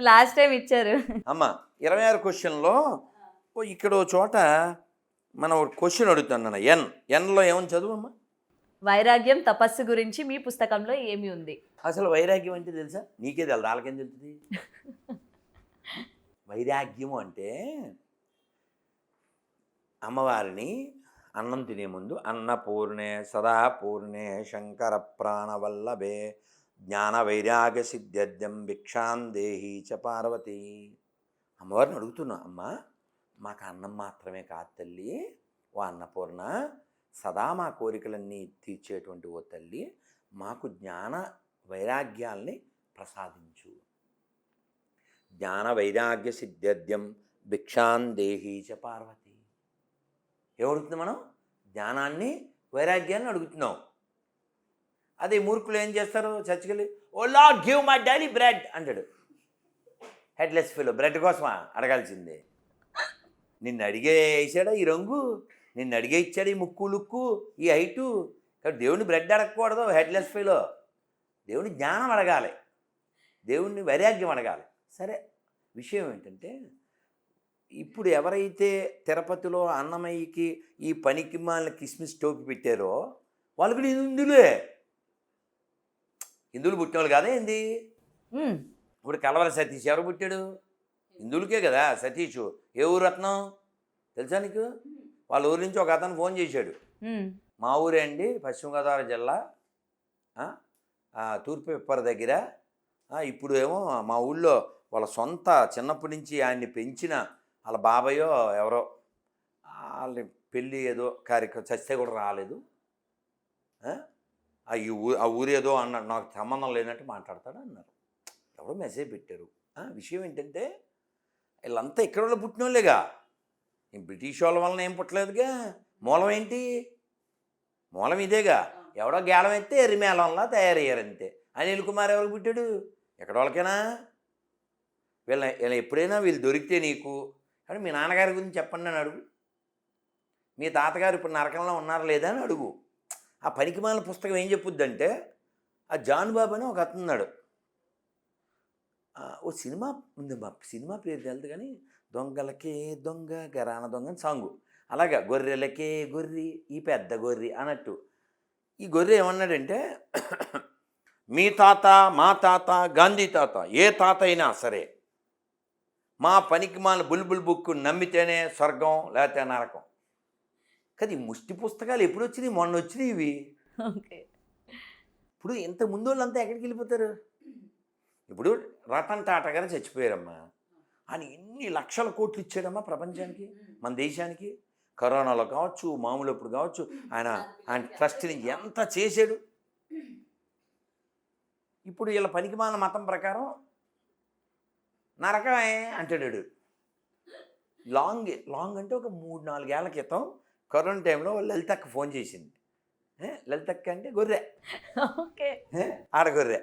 Speaker 2: లాస్ట్ టైం ఇచ్చారు
Speaker 3: అమ్మ. 26 క్వశ్చన్లో ఇక్కడ చోట మనం ఒక క్వశ్చన్ అడుగుతాను. ఎన్లో ఏమని చదువు అమ్మా?
Speaker 2: వైరాగ్యం తపస్సు గురించి మీ పుస్తకంలో ఏమి ఉంది?
Speaker 3: అసలు వైరాగ్యం అంటే తెలుసా? నీకే తెలదు, వాళ్ళకేం తెలుస్తుంది? వైరాగ్యము అంటే అమ్మవారిని అన్నం తినే ముందు అన్నపూర్ణే సదాపూర్ణే శంకర ప్రాణవల్లభే జ్ఞాన వైరాగ్య సిద్ధ్యర్థం భిక్షాందేహి చ పార్వతి. అమ్మవారిని అడుగుతున్నా, అమ్మ మాకు అన్నం మాత్రమే కాదు తల్లి, ఓ అన్నపూర్ణ, సదా మా కోరికలన్నీ తీర్చేటువంటి ఓ తల్లి, మాకు జ్ఞాన వైరాగ్యాల్ని ప్రసాదించు. జ్ఞాన వైరాగ్య సిద్ధ్యర్థం భిక్షాన్ దేహీ చ పార్వతి. ఏమడుగుతుంది మనం? జ్ఞానాన్ని, వైరాగ్యాన్ని అడుగుతున్నాం. అదే మూర్ఖులు ఏం చేస్తారు? చర్చికెళ్ళి oh lord give my daily bread అంటాడు. హెడ్లెస్ ఫీల్ బ్రెడ్ కోసమా అడగాల్సిందే? నిన్ను అడిగే వేసాడా ఈ రంగు? నిన్ను అడిగే ఇచ్చాడు ఈ ముక్కు లుక్కు ఈ హైటు? కాబట్టి దేవుడిని బ్రెడ్ అడగకూడదు హెడ్లెస్ ఫీల్. దేవుని జ్ఞానం అడగాలి, దేవుణ్ణి వైరాగ్యం అడగాలి. సరే, విషయం ఏంటంటే ఇప్పుడు ఎవరైతే తిరుపతిలో అన్నమయ్యకి ఈ పనికి మాలిన కిస్మిస్ టోపి పెట్టారో వాళ్ళు కూడా హిందువులే. హిందువులు పుట్టినవాళ్ళు కాదా ఏంది? ఇప్పుడు కలవర సతీష్ ఎవరు పుట్టాడు? హిందువులకే కదా సతీష్. ఏ ఊరు రత్నం తెలుసా నీకు? వాళ్ళ ఊరి నుంచి ఒక అతను ఫోన్ చేశాడు. మా ఊరే అండి, పశ్చిమ గోదావరి జిల్లా, తూర్పు పిప్పర దగ్గర. ఇప్పుడు ఏమో మా ఊళ్ళో వాళ్ళ సొంత చిన్నప్పటి నుంచి ఆయన్ని పెంచిన వాళ్ళ బాబాయో ఎవరో వాళ్ళ పెళ్ళి ఏదో కార్యక్రమం చస్తే కూడా రాలేదు. ఆ ఊరేదో అన్నాడు, నాకు సంబంధం లేనట్టు మాట్లాడతాడు అన్నారు. ఎవరో మెసేజ్ పెట్టారు. విషయం ఏంటంటే వీళ్ళంతా ఇక్కడ వాళ్ళు పుట్టిన వాళ్ళేగా, బ్రిటిష్ వాళ్ళ వలన ఏం పుట్టలేదుగా. మూలం ఏంటి? మూలం ఇదేగా. ఎవడో గేలం ఎత్తే ఎర్రిమేళంలా తయారయ్యారంతే. అనిల్ కుమార్ ఎవరికి పుట్టాడు? ఎక్కడ వాళ్ళకైనా వీళ్ళ ఎప్పుడైనా వీళ్ళు దొరికితే నీకు కానీ మీ నాన్నగారి గురించి చెప్పండి అని అడుగు. మీ తాతగారు ఇప్పుడు నరకంలో ఉన్నారా లేదా అని అడుగు. ఆ పనికిమాల పుస్తకం ఏం చెప్పుద్దంటే, ఆ జాన్ బాబు అని ఒక అతనున్నాడు. ఓ సినిమా ఉంది, మా సినిమా పేరు తెలుదు కానీ, దొంగలకే దొంగ గరాన దొంగ అని సాంగు. అలాగా గొర్రెలకే గొర్రె ఈ పెద్ద గొర్రె అన్నట్టు ఈ గొర్రె ఏమన్నాడంటే, మీ తాత మా తాత గాంధీ తాత ఏ తాత అయినా సరే మా పనికిమాల బుల్బుల్ బుక్ నమ్మితేనే స్వర్గం లేకపోతే నరకం. కానీ ఈ ముష్టి పుస్తకాలు ఎప్పుడు వచ్చినాయి? మొన్న వచ్చినాయి ఇవి. ఇప్పుడు ఇంత ముందు వాళ్ళంతా ఎక్కడికి వెళ్ళిపోతారు? ఇప్పుడు రతన్ టాటా గారు చచ్చిపోయారమ్మా. ఆయన ఎన్ని లక్షల కోట్లు ఇచ్చాడమ్మా ప్రపంచానికి, మన దేశానికి. కరోనాలో కావచ్చు, మామూలు అప్పుడు కావచ్చు, ఆయన ట్రస్ట్ని ఎంత చేశాడు. ఇప్పుడు వీళ్ళ పనికిమాల మతం ప్రకారం నరకమే అంటాడు. లాంగ్ అంటే ఒక 3-4 ఏళ్ల క్రితం కరోనా టైంలో లలితక్క ఫోన్ చేసింది. లలితక్క అంటే గొర్రె, ఆడగొర్రె.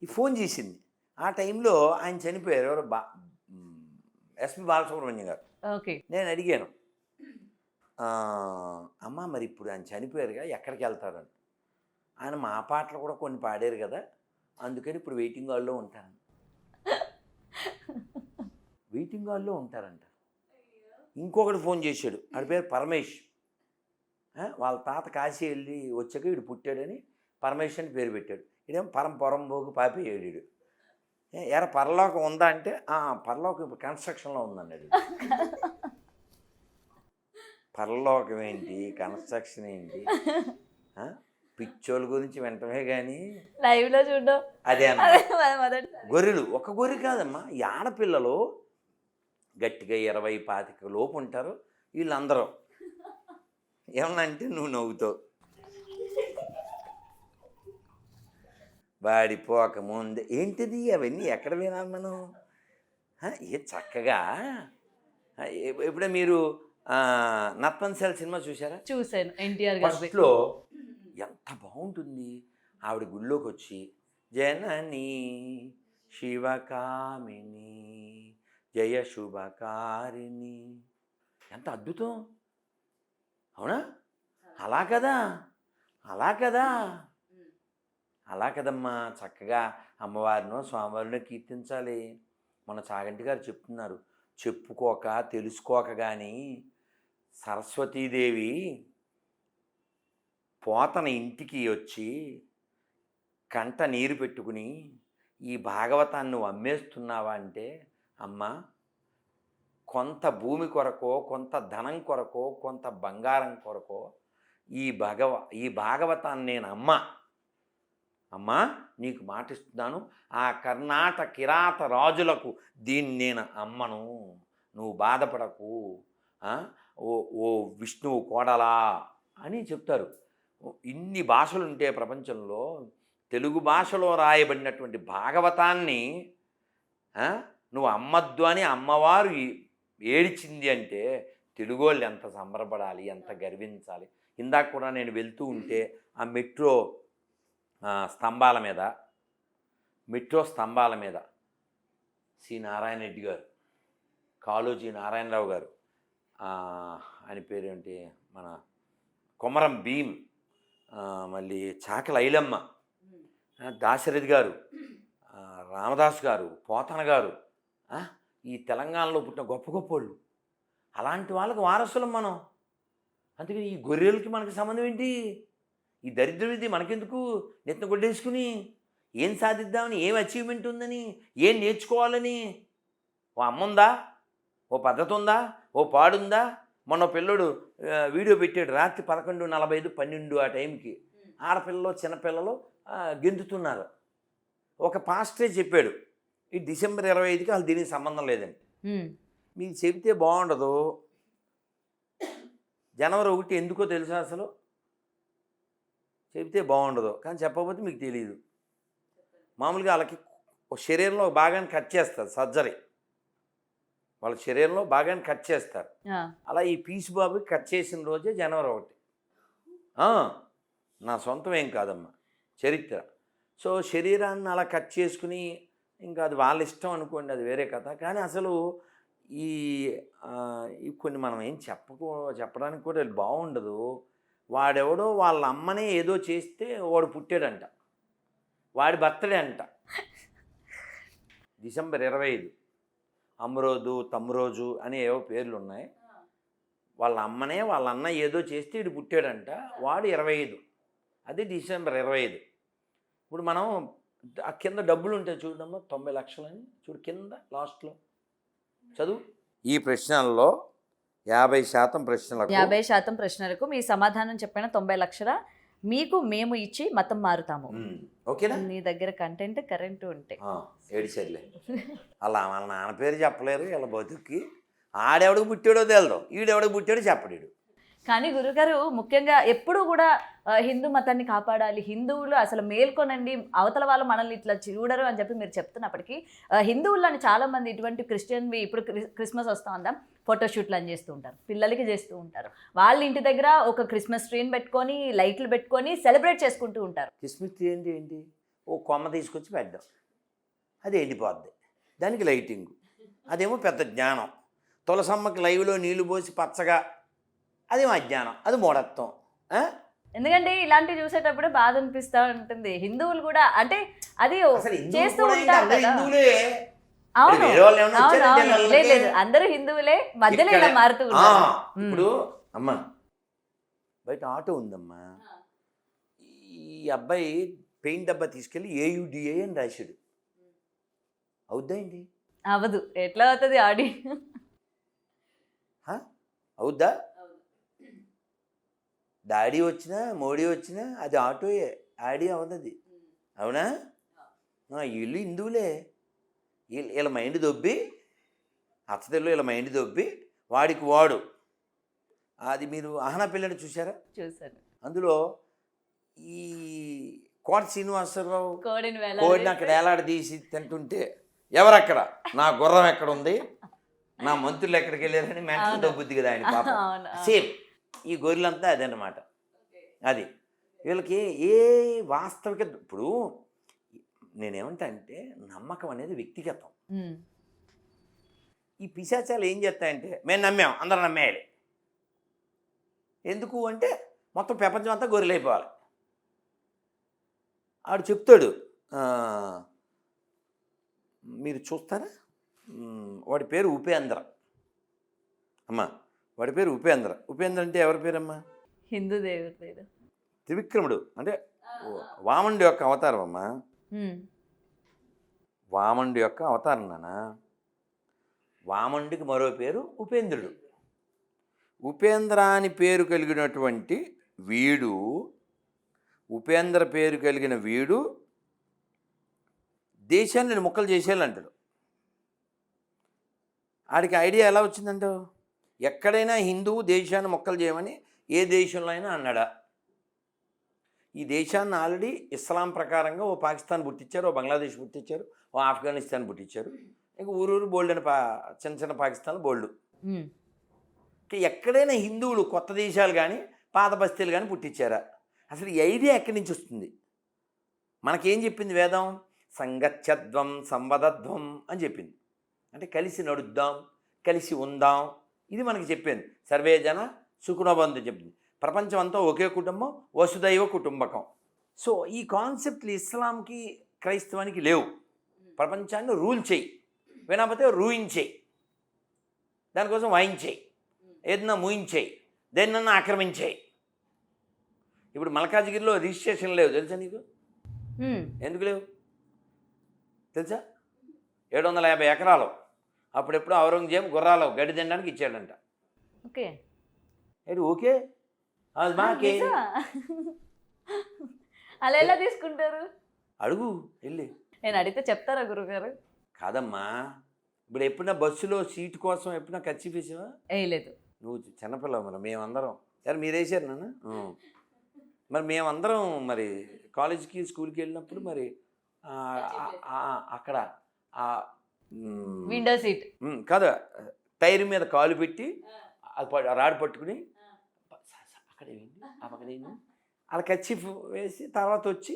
Speaker 3: ఈ ఫోన్ చేసింది. ఆ టైంలో ఆయన చనిపోయారు. ఎవరు? ఎస్పి బాలసుబ్రహ్మణ్యం గారు. నేను అడిగాను, అమ్మ మరి ఇప్పుడు ఆయన చనిపోయారుగా ఎక్కడికి వెళ్తారని. ఆయన మా పాటలు కూడా కొన్ని పాడారు కదా, అందుకని ఇప్పుడు వెయిటింగ్ హాల్లో ఉంటారు. వెయిటింగ్ హాల్లో ఉంటారంట. ఇంకొకటి ఫోన్ చేశాడు, ఆడి పేరు పరమేష్. వాళ్ళ తాత కాశీ వెళ్ళి వచ్చాక వీడు పుట్టాడని పరమేష్ అని పేరు పెట్టాడు. ఇదేమో పొరంబోగు పాపేయాడు వీడు. ఎరా పరలోకం ఉందా అంటే, పరలోకం ఇప్పుడు కన్స్ట్రక్షన్లో ఉందన్నాడు. పరలోకం ఏంటి, కన్స్ట్రక్షన్ ఏంటి? పిచ్చోళ్ళ గురించి వింటమే కానీ
Speaker 2: లైవ్లో చూడడం
Speaker 3: అదే అన్న. గొర్రెలు ఒక గొర్రె కాదమ్మా, ఈ ఆడపిల్లలు గట్టిగా 20-25 లోపు ఉంటారు. వీళ్ళందరూ ఏమన్నా అంటే నువ్వు నవ్వుతావు. వాడిపోక ముందే ఏంటిది అవన్నీ ఎక్కడ వినాలి మనం? ఏ చక్కగా ఎప్పుడే మీరు నత్పన్సెల్ సినిమా చూసారా?
Speaker 2: చూశాను. ఎన్టీఆర్ గారు
Speaker 3: ఫస్ట్లో ఎంత బాగుంటుంది. ఆవిడ గుళ్ళోకి వచ్చి జననీ శివకామిని జయ శుభకారిణి, ఎంత అద్భుతం. అవునా? అలా కదా, అలా కదా, అలా కదమ్మా. చక్కగా అమ్మవారినో స్వామివారినో కీర్తించాలి. మన చాగంటి గారు చెప్తున్నారు, చెప్పుకోక తెలుసుకోక కానీ సరస్వతీదేవి పోతన ఇంటికి వచ్చి కంట నీరు పెట్టుకుని ఈ భాగవతాన్ని నువ్వు అమ్మేస్తున్నావా అంటే, అమ్మ కొంత భూమి కొరకో, కొంత ధనం కొరకో, కొంత బంగారం కొరకో ఈ భాగవతాన్ని నేను అమ్మా నీకు మాటిస్తున్నాను, ఆ కర్ణాటక కిరాత రాజులకు దీన్ని నేను అమ్మను, నువ్వు బాధపడకు, ఓ విష్ణువు కోడలా అని చెప్తారు. ఇన్ని భాషలు ఉంటే ప్రపంచంలో తెలుగు భాషలో రాయబడినటువంటి భాగవతాన్ని నువ్వు అమ్మద్దు అని అమ్మవారు ఏడిచింది అంటే తెలుగు వాళ్ళు ఎంత సంబరపడాలి, ఎంత గర్వించాలి. ఇందాక కూడా నేను వెళ్తూ ఉంటే ఆ మెట్రో స్తంభాల మీద సి నారాయణ రెడ్డి గారు, కాళోజీ నారాయణరావు గారు, ఆయన పేరేంటి, మన కొమరం భీమ్, మళ్ళీ చాకల ఐలమ్మ, దాశరథి గారు, రామదాస్ గారు, పోతన గారు, ఈ తెలంగాణలో పుట్టిన గొప్ప గొప్ప వాళ్ళు. అలాంటి వాళ్ళకి వారసులం మనం. అందుకని ఈ గొర్రెలకి మనకి సంబంధం ఏంటి? ఈ దరిద్రం ఇది మనకెందుకు? నెత్తిన కొట్టేసుకుని ఏం సాధిద్దామని, ఏం అచీవ్మెంట్ ఉందని, ఏం నేర్చుకోవాలని. ఓ అమ్ముందా, ఓ పద్ధతి ఉందా, ఓ పాడుందా? మొన్న పిల్లడు వీడియో పెట్టాడు, రాత్రి 11:45, 12 ఆ టైంకి ఆడపిల్లలు చిన్నపిల్లలు గెంతుతున్నారు. ఒక పాస్టరే చెప్పాడు, ఈ డిసెంబర్ 25కి వాళ్ళు దీనికి సంబంధం లేదని. మీకు చెబితే బాగుండదు. జనవరి 1 ఎందుకో తెలుసా? అసలు చెబితే బాగుండదు, కానీ చెప్పకపోతే మీకు తెలియదు. మామూలుగా వాళ్ళకి శరీరంలో భాగాన్ని కట్ చేస్తారు, సర్జరీ. వాళ్ళ శరీరంలో భాగాన్ని కట్ చేస్తారు. అలా ఈ పీసు బాబుకి కట్ చేసిన రోజే జనవరి 1. నా సొంతం ఏం కాదమ్మా, చరిత్ర. సో శరీరాన్ని అలా కట్ చేసుకుని, ఇంకా అది వాళ్ళ ఇష్టం అనుకోండి, అది వేరే కథ. కానీ అసలు ఈ కొన్ని మనం ఏం చెప్పడానికి కూడా బాగుండదు. వాడెవడో వాళ్ళ అమ్మనే ఏదో చేస్తే వాడు పుట్టాడంట, వాడి బర్త్డే అంట డిసెంబర్ 25. అమ్మరోజు, తమ్మురోజు అని ఏవో పేర్లు ఉన్నాయి. వాళ్ళ అమ్మనే వాళ్ళ అన్న ఏదో చేస్తే వీడు పుట్టాడంట, వాడు 25. అది డిసెంబర్ 25. ఇప్పుడు మనం ఆ కింద డబ్బులు ఉంటాయి చూడమ్మా, 90 లక్షలని చూడు కింద లాస్ట్లో చదువు. ఈ ప్రశ్నల్లో 50%
Speaker 2: ప్రశ్నలకు మీ సమాధానం చెప్పిన 90 లక్షల మీకు మేము ఇచ్చి మతం మారుతాము.
Speaker 3: ఓకేనా?
Speaker 2: నీ దగ్గర కంటెంట్ కరెంట్ ఉంటే
Speaker 3: ఏడిసర్లే. అలా వాళ్ళ నాన్న పేరు చెప్పలేరు వీళ్ళ బతుక్కి. ఆడెవడికి పుట్టాడో తెలదు, ఈడెవడికి పుట్టాడో చెప్పడాడు.
Speaker 2: కానీ గురుగారు ముఖ్యంగా ఎప్పుడూ కూడా హిందూ మతాన్ని కాపాడాలి, హిందువులు అసలు మేల్కొనండి, అవతల వాళ్ళు మనల్ని ఇట్లా చూడరు అని చెప్పి మీరు చెప్తున్నప్పటికీ హిందువులని చాలామంది ఇటువంటి క్రిస్టియన్వి ఇప్పుడు క్రిస్మస్ వస్తూ ఉందాం ఫోటోషూట్లు అని చేస్తూ ఉంటారు, పిల్లలకి చేస్తూ ఉంటారు. వాళ్ళ ఇంటి దగ్గర ఒక క్రిస్మస్ ట్రీని పెట్టుకొని లైట్లు పెట్టుకొని సెలబ్రేట్ చేసుకుంటూ ఉంటారు.
Speaker 3: క్రిస్మస్ ట్రీ ఏంటి? ఓ కొమ్మ తీసుకొచ్చి పెట్టడం, అది ఎండిపోద్ది, దానికి లైటింగ్, అదేమో పెద్ద జ్ఞానం. తులసమ్మకి లైవ్లో నీళ్లు పోసి పచ్చగా, అది అజ్ఞానం, అది మూఢత్వం.
Speaker 2: ఎందుకంటే ఇలాంటివి చూసేటప్పుడు బాధ అనిపిస్తూ ఉంటుంది. హిందువులు కూడా అంటే అది చేస్తూ ఉంటారు కదా. అవును, లేదు అందరూ హిందువులే, మధ్యలో ఇలా మారుతూ ఉంటారు.
Speaker 3: ఇప్పుడు అమ్మా బయట ఆటో ఉందమ్మా, ఈ అబ్బాయి పెయింట్ డబ్బా తీసుకెళ్ళి AUDA అని రాశాడు. అవుద్దా ఏంటి?
Speaker 2: అవదు. ఎట్లా అవుతుంది? ఆడి
Speaker 3: అవుద్దా? డాడీ వచ్చినా మోడీ వచ్చినా అది ఆటోయే, ఆడి అవుతుంది. అవునా? వీళ్ళు హిందువులే. వీళ్ళ మైండ్ దొబ్బి, అచ్చతెల్లో వీళ్ళ మైండ్ దొబ్బి వాడికి వాడు. అది మీరు ఆహనా పిల్లని చూసారా?
Speaker 2: చూసాను.
Speaker 3: అందులో ఈ కోట శ్రీనివాసరావు కోడిని అక్కడ వేలాడదీసి తింటుంటే ఎవరక్కడ, నా గుర్రం ఎక్కడ ఉంది, నా మంత్రులు ఎక్కడికి వెళ్ళారని మెంటల్ దొబ్బుద్ది కదా ఆయన పాపం. సేమ్ ఈ గొర్రెలంతా అదన్నమాట. అది వీళ్ళకి ఏ వాస్తవిక. ఇప్పుడు నేనేమంటా అంటే నమ్మకం అనేది వ్యక్తిగతం. ఈ పిశాచాలు ఏం చేస్తాయంటే మేము నమ్మాం, అందరం నమ్మేయాలి. ఎందుకు అంటే మొత్తం ప్రపంచం అంతా గొర్రెలైపోవాలి. ఆడు చెప్తాడు, మీరు చూస్తారా, వాడి పేరు ఉపేంద్ర అమ్మా, వాడి పేరు ఉపేంద్ర. ఉపేంద్ర అంటే ఎవరి పేరమ్మా?
Speaker 2: హిందూ దేవుడి పేరు.
Speaker 3: త్రివిక్రముడు అంటే వామనుడి యొక్క అవతారం అమ్మా. వామనుడి యొక్క అవతారం నాన్న. వామనుడికి మరో పేరు ఉపేంద్రుడు. ఉపేంద్ర అని పేరు కలిగినటువంటి వీడు, ఉపేంద్ర పేరు కలిగిన వీడు దేశాన్ని నేను ముక్కలు చేసేయాలంటాడు. ఆడికి ఐడియా ఎలా వచ్చిందంటావు? ఎక్కడైనా హిందువు దేశాన్ని మొక్కలు చేయమని ఏ దేశంలో అయినా అన్నాడా? ఈ దేశాన్ని ఆల్రెడీ ఇస్లాం ప్రకారంగా ఓ పాకిస్తాన్ పుట్టించారు, ఓ బంగ్లాదేశ్ పుట్టించారు, ఓ ఆఫ్ఘనిస్తాన్ పుట్టించారు. ఇంకా ఊరూరు బోల్డ్ అని చిన్న చిన్న పాకిస్తాన్లు బోల్డ్. ఎక్కడైనా హిందువులు కొత్త దేశాలు కానీ పాత బస్తీలు కానీ పుట్టించారా? అసలు ఈ ఐడియా ఎక్కడి నుంచి వస్తుంది? మనకేం చెప్పింది వేదం? సంగచ్చధ్వం సంవదధ్వం అని చెప్పింది. అంటే కలిసి నడుద్దాం, కలిసి ఉందాం, ఇది మనకి చెప్పింది. సర్వే జన సుఖనోబంధు చెప్పింది. ప్రపంచం అంతా ఒకే కుటుంబం, వసుదైవ కుటుంబకం. సో ఈ కాన్సెప్ట్లు ఇస్లాంకి క్రైస్తవానికి లేవు. ప్రపంచాన్ని రూల్ చేయి, వినకపోతే రూయించేయి, దానికోసం వాయించేయి, ఏదన్నా మూయించేయి, దేన్నన్నా ఆక్రమించేయి. ఇప్పుడు మల్కాజ్గిరిలో రిజిస్ట్రేషన్ లేవు తెలుసా నీకు? ఎందుకు లేవు తెలుసా? 750 ఎకరాలు అప్పుడెప్పుడు ఔరంగజేబు గుర్రాలు గడ్డి తినడానికి ఇచ్చాడంట.
Speaker 2: ఓకే
Speaker 3: ఏంటి ఓకే? అది మాకే
Speaker 2: అలా ఎలా తీసుకుంటారు?
Speaker 3: అడుగు వెళ్ళి.
Speaker 2: నేను అడిగితే చెప్తారా గురుగారు?
Speaker 3: కాదమ్మా, ఇప్పుడు ఎప్పుడన్నా బస్సులో సీటు కోసం ఎప్పుడన్నా ఖర్చు వేసావా?
Speaker 2: వేయలేదు.
Speaker 3: నువ్వు చిన్నపిల్లవు. మరి మేమందరం సరే మీరు వేసారు నాన్న. మరి మేమందరం మరి కాలేజీకి స్కూల్కి వెళ్ళినప్పుడు మరి అక్కడ
Speaker 2: విండో సీట్
Speaker 3: కాదు, టైర్ మీద కాలు పెట్టి అది రాడు పట్టుకుని అక్కడేంటి అలా కచ్చిఫ్ వేసి తర్వాత వచ్చి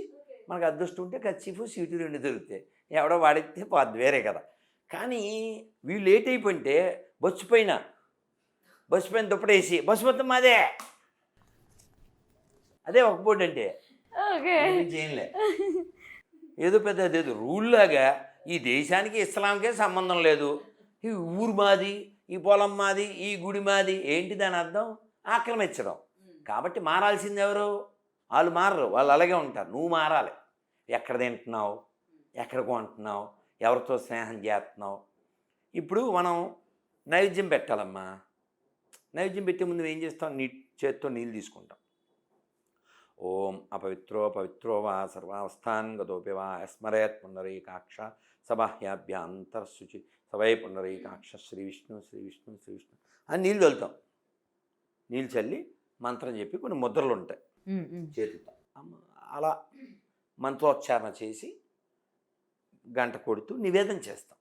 Speaker 3: మనకు అదృష్టం ఉంటే కచ్చిఫ్ సీటు 2 దొరుకుతాయి. ఎవడో వాడితే పోద్ది వేరే కదా. కానీ వీళ్ళు లేట్ అయిపోయింటే బస్సు పైన దుప్పటేసి బస్సు మొత్తం మాదే, అదే ఒక బోర్డు అంటే చేయలే. ఏదో పెద్ద అదేదో రూల్ లాగా ఈ దేశానికి ఇస్లాంకే సంబంధం లేదు, ఈ ఊరు మాది, ఈ పొలం మాది, ఈ గుడి మాది, ఏంటి దాని అర్థం? ఆక్రమించడం. కాబట్టి మారాల్సింది ఎవరు? వాళ్ళు మారరు, వాళ్ళు అలాగే ఉంటారు. నువ్వు మారాలి. ఎక్కడ తింటున్నావు, ఎక్కడ కొంటున్నావు, ఎవరితో స్నేహం చేస్తున్నావు. ఇప్పుడు మనం నైవేద్యం పెట్టాలమ్మా. నైవేద్యం పెట్టే ముందు ఏం చేస్తాం? చేత్తో నీళ్ళు తీసుకుంటాం. ఓం అపవిత్రో పవిత్రో వా సర్వావస్థాన్ గతోపి వా స్మరేత్ పుండరీకాక్ష సబాహ్యాభ్యాంతరశుచి సవై పుండరీకాక్ష శ్రీ విష్ణు శ్రీ విష్ణు శ్రీ విష్ణు అని నీళ్ళు చల్లుతాం. నీళ్ళు చల్లి మంత్రం చెప్పి కొన్ని ముద్రలు ఉంటాయి చేతులతో, అలా మంత్రోచ్చారణ చేసి గంట కొడుతూ నివేదన చేస్తాం.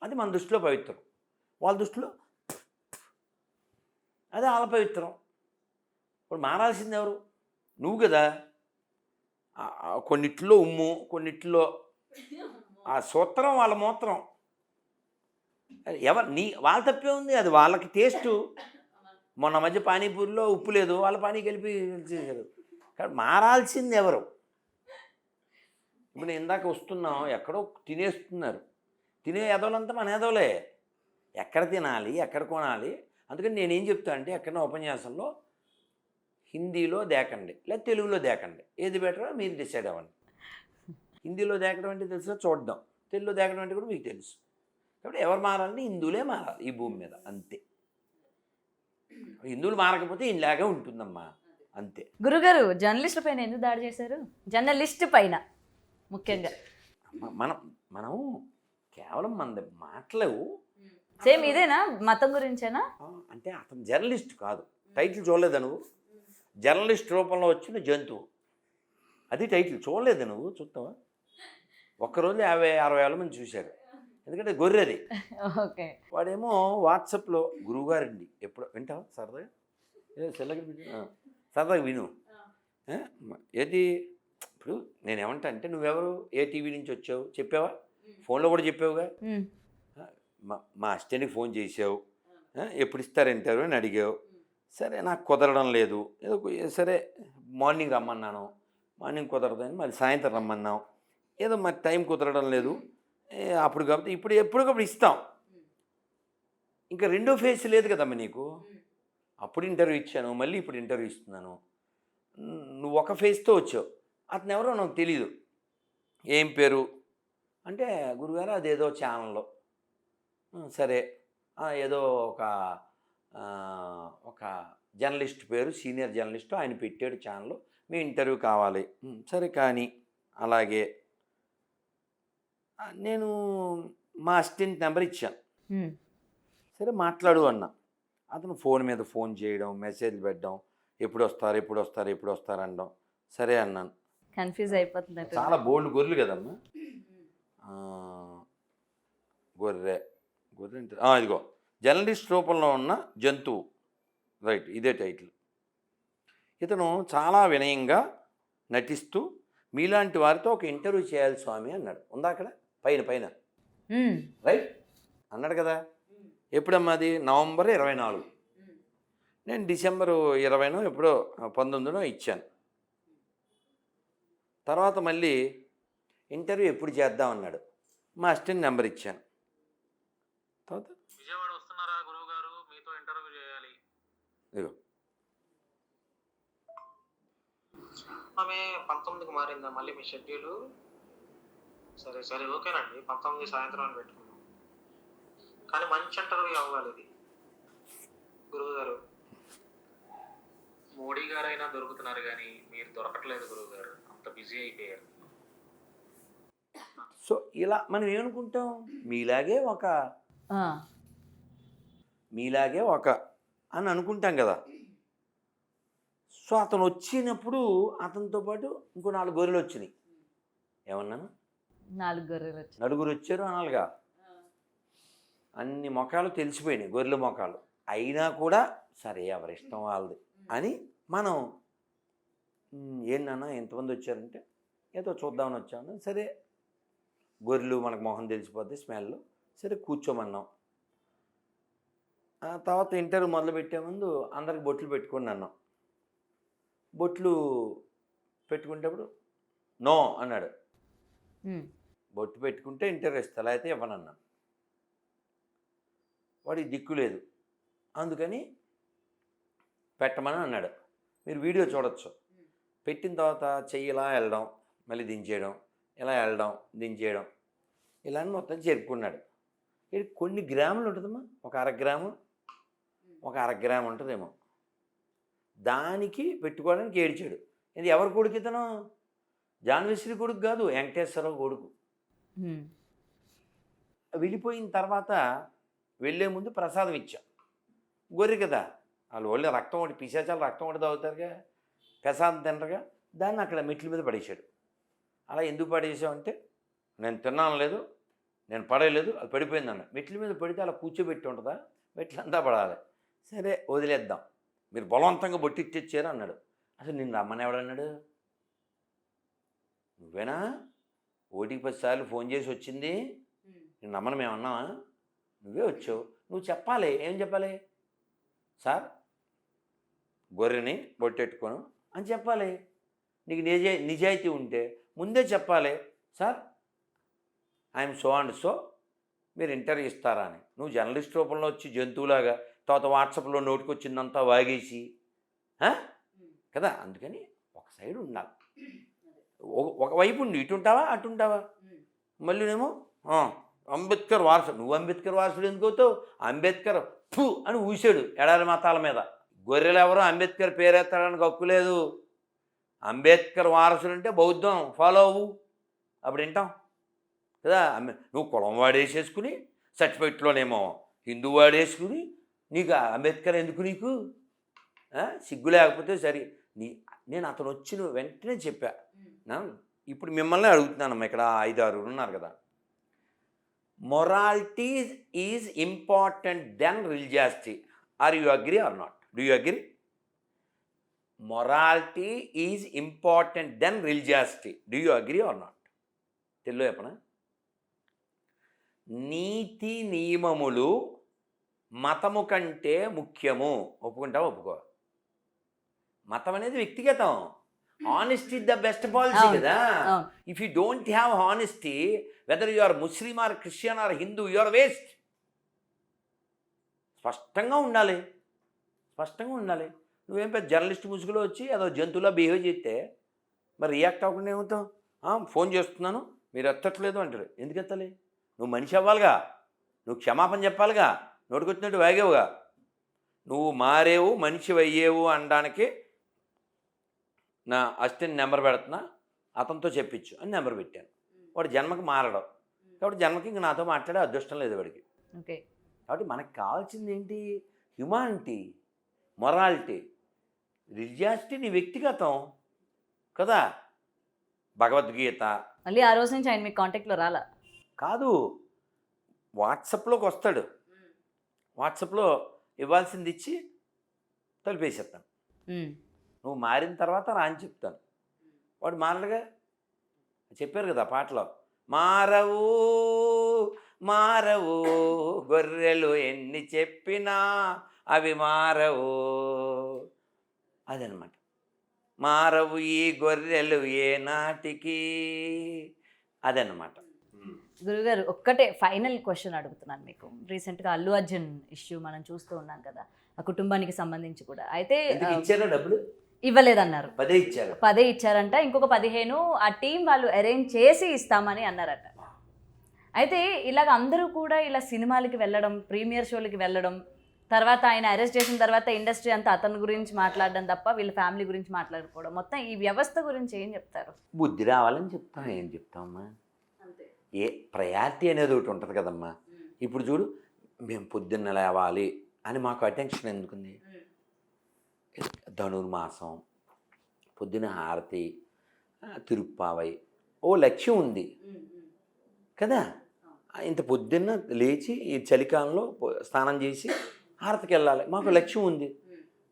Speaker 3: అది మన దృష్టిలో పవిత్రం, వాళ్ళ దృష్టిలో అదే వాళ్ళ పవిత్రం. ఇప్పుడు మారాల్సింది ఎవరు? నువ్వు కదా. కొన్నిట్లో ఉమ్ము, కొన్నిట్లో ఆ సూత్రం వాళ్ళ మూత్రం. వాళ్ళ తప్పే ఉంది, అది వాళ్ళకి టేస్టు. మొన్న మధ్య పానీపూరిలో ఉప్పు లేదు, వాళ్ళ పానీ కలిపి చేశారు. కాబట్టి మారాల్సింది ఎవరు? ఇప్పుడు ఇందాక వస్తున్నాం, ఎక్కడో తినేస్తున్నారు. తినే ఎదవలంతా మన ఎదవలే. ఎక్కడ తినాలి, ఎక్కడ కొనాలి. అందుకని నేనేం చెప్తా అంటే, ఎక్కడో ఉపన్యాసంలో హిందీలో దేకండి లేదా తెలుగులో దేకండి, ఏది బెటరో మీరు డిసైడ్ అవ్వండి. హిందీలో దేకడం అంటే తెలుసా? చూడడం. తెలుగులో దేకడం అంటే కూడా మీకు తెలుసు. కాబట్టి ఎవరు మారాలంటే హిందువులే మారాలి ఈ భూమి మీద, అంతే. హిందువులు మారకపోతే ఇలాగే ఉంటుందమ్మా, అంతే.
Speaker 2: గురుగారు జర్నలిస్ట్ పైన ఎందుకు దాడి చేశారు? జర్నలిస్ట్ పైన ముఖ్యంగా
Speaker 3: మనం కేవలం మన మాటలు
Speaker 2: సేమ్ ఇదేనా? మతం గురించేనా?
Speaker 3: అంటే అతను జర్నలిస్ట్ కాదు. టైటిల్ చూడలేదా నువ్వు? జర్నలిస్ట్ రూపంలో వచ్చిన జంతువు, అది టైటిల్. చూడలేదు నువ్వు? చూస్తావా? ఒక్కరోజు 50-60 వేల మంది చూశారు. ఎందుకంటే గొర్రెది.
Speaker 2: ఓకే.
Speaker 3: వాడేమో వాట్సాప్లో గురువుగారండి ఎప్పుడు వింటావా? సరదాగా సరదాగా విను. ఏది ఇప్పుడు నేనేమంటా అంటే, నువ్వెవరు, ఏ టీవీ నుంచి వచ్చావు చెప్పావా? ఫోన్లో కూడా చెప్పావుగా. మా అసిస్టెంట్కి ఫోన్ చేసావు, ఎప్పుడు ఇస్తారు ఇంటర్వ్యూ అని అడిగావు. సరే నాకు కుదరడం లేదు, ఏదో సరే మార్నింగ్ రమ్మన్నాను, మార్నింగ్ కుదరదని మళ్ళీ సాయంత్రం రమ్మన్నావు, ఏదో మరి టైం కుదరడం లేదు అప్పుడు. కాబట్టి ఇప్పుడు ఎప్పటికప్పుడు ఇస్తాం. ఇంకా రెండో ఫేస్ లేదు కదమ్మా నీకు. అప్పుడు ఇంటర్వ్యూ ఇచ్చాను, మళ్ళీ ఇప్పుడు ఇంటర్వ్యూ ఇస్తున్నాను. నువ్వు ఒక ఫేస్తో వచ్చావు. అతను ఎవరో నాకు తెలీదు. ఏం పేరు అంటే, గురుగారు అదేదో ఛానల్లో. సరే ఏదో ఒక జర్నలిస్ట్ పేరు, సీనియర్ జర్నలిస్ట్, ఆయన పెట్టాడు ఛానల్, మీ ఇంటర్వ్యూ కావాలి. సరే కానీ అలాగే నేను మా అసిస్టెంట్ నెంబర్ ఇచ్చాను. సరే మాట్లాడు అన్నా. అతను ఫోన్ మీద ఫోన్ చేయడం, మెసేజ్ పెట్టడం, ఎప్పుడు వస్తారు అనడం. సరే అన్నాను.
Speaker 2: కన్ఫ్యూజ్ అయిపోతుంది.
Speaker 3: చాలా బోల్డ్ గొర్రెలు కదమ్మా. గొర్రె అంటే ఇదిగో జర్నలిస్ట్ రూపంలో ఉన్న జంతువు, రైట్, ఇదే టైటిల్. ఇతను చాలా వినయంగా నటిస్తూ మీలాంటి వారితో ఒక ఇంటర్వ్యూ చేయాలి స్వామి అన్నాడు. ఉందా అక్కడ పైన రైట్ అన్నాడు కదా. ఎప్పుడమ్మా అది? నవంబర్ 24. నేను డిసెంబరు 20నో ఎప్పుడో 19నో ఇచ్చాను. తర్వాత మళ్ళీ ఇంటర్వ్యూ ఎప్పుడు చేద్దామన్నాడు. మా అసిస్టెంట్ నెంబర్ ఇచ్చాను. తర్వాత
Speaker 4: విజయవాడ వస్తున్నారా గురువు గారు, మీతో ఇంటర్వ్యూ చేయాలి.
Speaker 3: ఇదిగో
Speaker 4: ఆమె 19కి మారిందా మళ్ళీ మీ షెడ్యూలు? సరే సరే ఓకేనండి, 19 సాయంత్రం అని పెట్టుకున్నాం. కానీ మంచి ఇంటర్వ్యూ అవ్వాలి ఇది గురువు గారు. మోడీ గారైనా దొరుకుతున్నారు కానీ మీరు దొరకట్లేదు గురువు గారు, అంత బిజీ అయిపోయారు.
Speaker 3: సో ఇలా మనం ఏమనుకుంటాం, మీలాగే ఒక అని అనుకుంటాం కదా. సో అతను వచ్చినప్పుడు అతనితో పాటు ఇంకో 4 గొర్రెలు వచ్చినాయి. ఏమన్నాను?
Speaker 2: 4 గొర్రెలు వచ్చాయి.
Speaker 3: నలుగురు వచ్చారు అనాలిగా. అన్ని మొఖాలు తెలిసిపోయినాయి, గొర్రెల మొఖాలు. అయినా కూడా సరే ఎవరిష్టం వాళ్ళది అని మనం ఏంటన్నా ఎంతమంది వచ్చారంటే ఏదో చూద్దామని వచ్చాము. సరే గొర్రెలు మనకు మొహం తెలిసిపోద్ది స్మెల్. సరే కూర్చోమన్నాం. తర్వాత ఇంటర్వ్యూ మొదలుపెట్టే ముందు అందరికి బొట్లు పెట్టుకుని అన్నాం. బొట్లు పెట్టుకునేటప్పుడు నో అన్నాడు. బొట్టు పెట్టుకుంటే ఇంటర్వ్యూ ఇస్తా, అయితే ఇవ్వనన్నాను. వాడికి దిక్కు లేదు, అందుకని పెట్టమని అన్నాడు. మీరు వీడియో చూడొచ్చు. పెట్టిన తర్వాత చెయ్యి ఇలా వెళ్ళడం, మళ్ళీ దించేయడం, ఇలా వెళ్ళడం, దించేయడం, ఇలా మొత్తం చేరుకున్నాడు. ఇది కొన్ని గ్రాములు ఉంటుందమ్మా, ఒక 1/2 గ్రాము, ఒక 1/2 గ్రాము ఉంటుందేమో. దానికి పెట్టుకోవడానికి ఏడ్చాడు. ఇది ఎవరి కొడుకు ఇతను? జాన్విశ్రీ కొడుకు కాదు, వెంకటేశ్వరరావు కొడుకు. వెళ్ళిపోయిన తర్వాత వెళ్ళే ముందు ప్రసాదం ఇచ్చాం. గొర్రె కదా, వాళ్ళు ఒళ్ళే రక్తం ఒకటి పిశాచాలు రక్తం ఒకటి తాగుతారుగా, ప్రసాదం తినరుగా. దాన్ని అక్కడ మెట్ల మీద పడేశాడు. అలా ఎందుకు పడేసామంటే నేను తిన్నాను లేదు, నేను పడేయలేదు, అది పడిపోయిందన్న. మెట్ల మీద పడితే అలా కూర్చోబెట్టి ఉంటుందా, మెట్లంతా పడాలి. సరే వదిలేద్దాం, మీరు బలవంతంగా బొట్టిచ్చేచ్చారు అన్నాడు. అసలు నిన్ను రమ్మని ఎవడన్నాడు? నువ్వేనా? 10 సార్లు ఫోన్ చేసి వచ్చింది, నేను రమ్మని మేము అన్నావా? నువ్వే వచ్చావు, నువ్వు చెప్పాలి. ఏం చెప్పాలి? సార్ గొర్రెని బొట్టెట్టుకోను అని చెప్పాలి. నీకు నిజాయితీ ఉంటే ముందే చెప్పాలి. Sir I'm so and so, మీరు ఇంటర్వ్యూ ఇస్తారా అని. నువ్వు జర్నలిస్ట్ రూపంలో వచ్చి జంతువులాగా తర్వాత వాట్సాప్లో నోటికొచ్చిందంతా వాగేసి కదా. అందుకని ఒక సైడ్ ఉండాలి. ఒకవైపు ఉండి ఇటు ఉంటావా అటు ఉంటావా. మళ్ళీనేమో అంబేద్కర్ వారసుడు. నువ్వు అంబేద్కర్ వారసుడు ఎందుకు అవుతావు? అంబేద్కర్ ఫు అని ఊసాడు ఎడారి మతాల మీద. గొర్రెలు ఎవరో అంబేద్కర్ పేరెత్తడానికి హక్కు లేదు. అంబేద్కర్ వారసుడు అంటే బౌద్ధం ఫాలో అవ్వు, అప్పుడు వింటాం కదా. నువ్వు కులం వాడేసేసుకుని సర్టిఫికెట్లోనేమో హిందూ వాడేసుకుని నీకు అంబేద్కర్ ఎందుకు? నీకు సిగ్గు లేకపోతే సరే. నేను అతను వచ్చిన వెంటనే చెప్పా. ఇప్పుడు మిమ్మల్ని అడుగుతున్నానమ్మా, ఇక్కడ 5-6 ఉన్నారు కదా. Morality is important than religiosity. Are you agree or not? Do you agree? Morality is important than religiosity. Do you agree or not? Telugu చెప్పనా? నీతి నియమములు మతము కంటే ముఖ్యము. ఒప్పుకుంటావా? ఒప్పుకో. మతం అనేది వ్యక్తిగతం. ఆనెస్టీ ద బెస్ట్ పాలసీ కదా. If you don't have honesty, whether you are Muslim or Christian or Hindu, you are waste. స్పష్టంగా ఉండాలి, స్పష్టంగా ఉండాలి. నువ్వేం పెద్ద జర్నలిస్ట్ ముసుగులో వచ్చి ఏదో జంతువులా బిహేవ్ చేస్తే మరి రియాక్ట్ అవ్వకుండా ఏమవుతావు? ఫోన్ చేస్తున్నాను మీరు ఎత్తట్లేదు అంటారు. ఎందుకు ఎత్తాలి? నువ్వు మనిషి అవ్వాలిగా, నువ్వు క్షమాపణ చెప్పాలిగా, నోటికొచ్చినట్టు వాగేవుగా. నువ్వు మారేవు, మనిషి అయ్యేవు అనడానికి నా అసిస్టెంట్ నెంబర్ పెడుతున్నా, అతనితో చెప్పించు అని నెంబర్ పెట్టాను. వాడు జన్మకి మారడం కాబట్టి జన్మకి ఇంక నాతో మాట్లాడే అదృష్టం లేదు వాడికి.
Speaker 2: ఓకే.
Speaker 3: కాబట్టి మనకు కావాల్సింది ఏంటి? Humanity, morality. రిలీజియాసిటీ నీ వ్యక్తిగతం కదా. భగవద్గీత
Speaker 2: మళ్ళీ ఆ రోజు నుంచి ఆయన మీ కాంటాక్ట్లో రాలా?
Speaker 3: కాదు, వాట్సాప్లోకి వస్తాడు. వాట్సాప్లో ఇవ్వాల్సింది ఇచ్చి తలిపేసేస్తాను. నువ్వు మారిన తర్వాత రా అని చెప్తాను. వాడు మారడుగా. చెప్పారు కదా పాటలో, మారవు మారవు గొర్రెలు ఎన్ని చెప్పినా అవి మారవు. అదనమాట, మారవు ఈ గొర్రెలు ఏ నాటికి, అదనమాట.
Speaker 2: గురుగారు ఒక్కటే ఫైనల్ క్వశ్చన్ అడుగుతున్నాను మీకు. రీసెంట్గా అల్లు అర్జున్ ఇష్యూ మనం చూస్తూ ఉన్నాం కదా, ఆ కుటుంబానికి సంబంధించి కూడా. అయితే
Speaker 3: ఇచ్చారా డబ్బులు?
Speaker 2: ఇవ్వలేదన్నారు.
Speaker 3: 10 ఇచ్చారు.
Speaker 2: 10 ఇచ్చారంట, ఇంకొక 15 ఆ టీం వాళ్ళు అరేంజ్ చేసి ఇస్తామని అన్నారట. అయితే ఇలాగ అందరూ కూడా ఇలా సినిమాలకి వెళ్ళడం, ప్రీమియర్ షోలకి వెళ్ళడం, తర్వాత ఆయన అరెస్ట్ చేసిన తర్వాత ఇండస్ట్రీ అంతా అతని గురించి మాట్లాడడం తప్ప వీళ్ళ ఫ్యామిలీ గురించి మాట్లాడుకోవడం, మొత్తం ఈ వ్యవస్థ గురించి ఏం చెప్తారు?
Speaker 3: బుద్ధి రావాలని చెప్తాం. ఏం చెప్తామమ్మా, ఏ ప్రయారిటీ అనేది ఒకటి ఉంటుంది కదమ్మా. ఇప్పుడు చూడు, మేము పొద్దున్న లేవాలి అని మాకు అటెన్షన్ ఎందుకుంది? ధనుర్మాసం, పొద్దున హారతి, తిరుప్పావై, ఓ లక్ష్యం ఉంది కదా. ఇంత పొద్దున్న లేచి ఈ చలికాలంలో స్నానం చేసి హారతికి వెళ్ళాలి, మాకు లక్ష్యం ఉంది.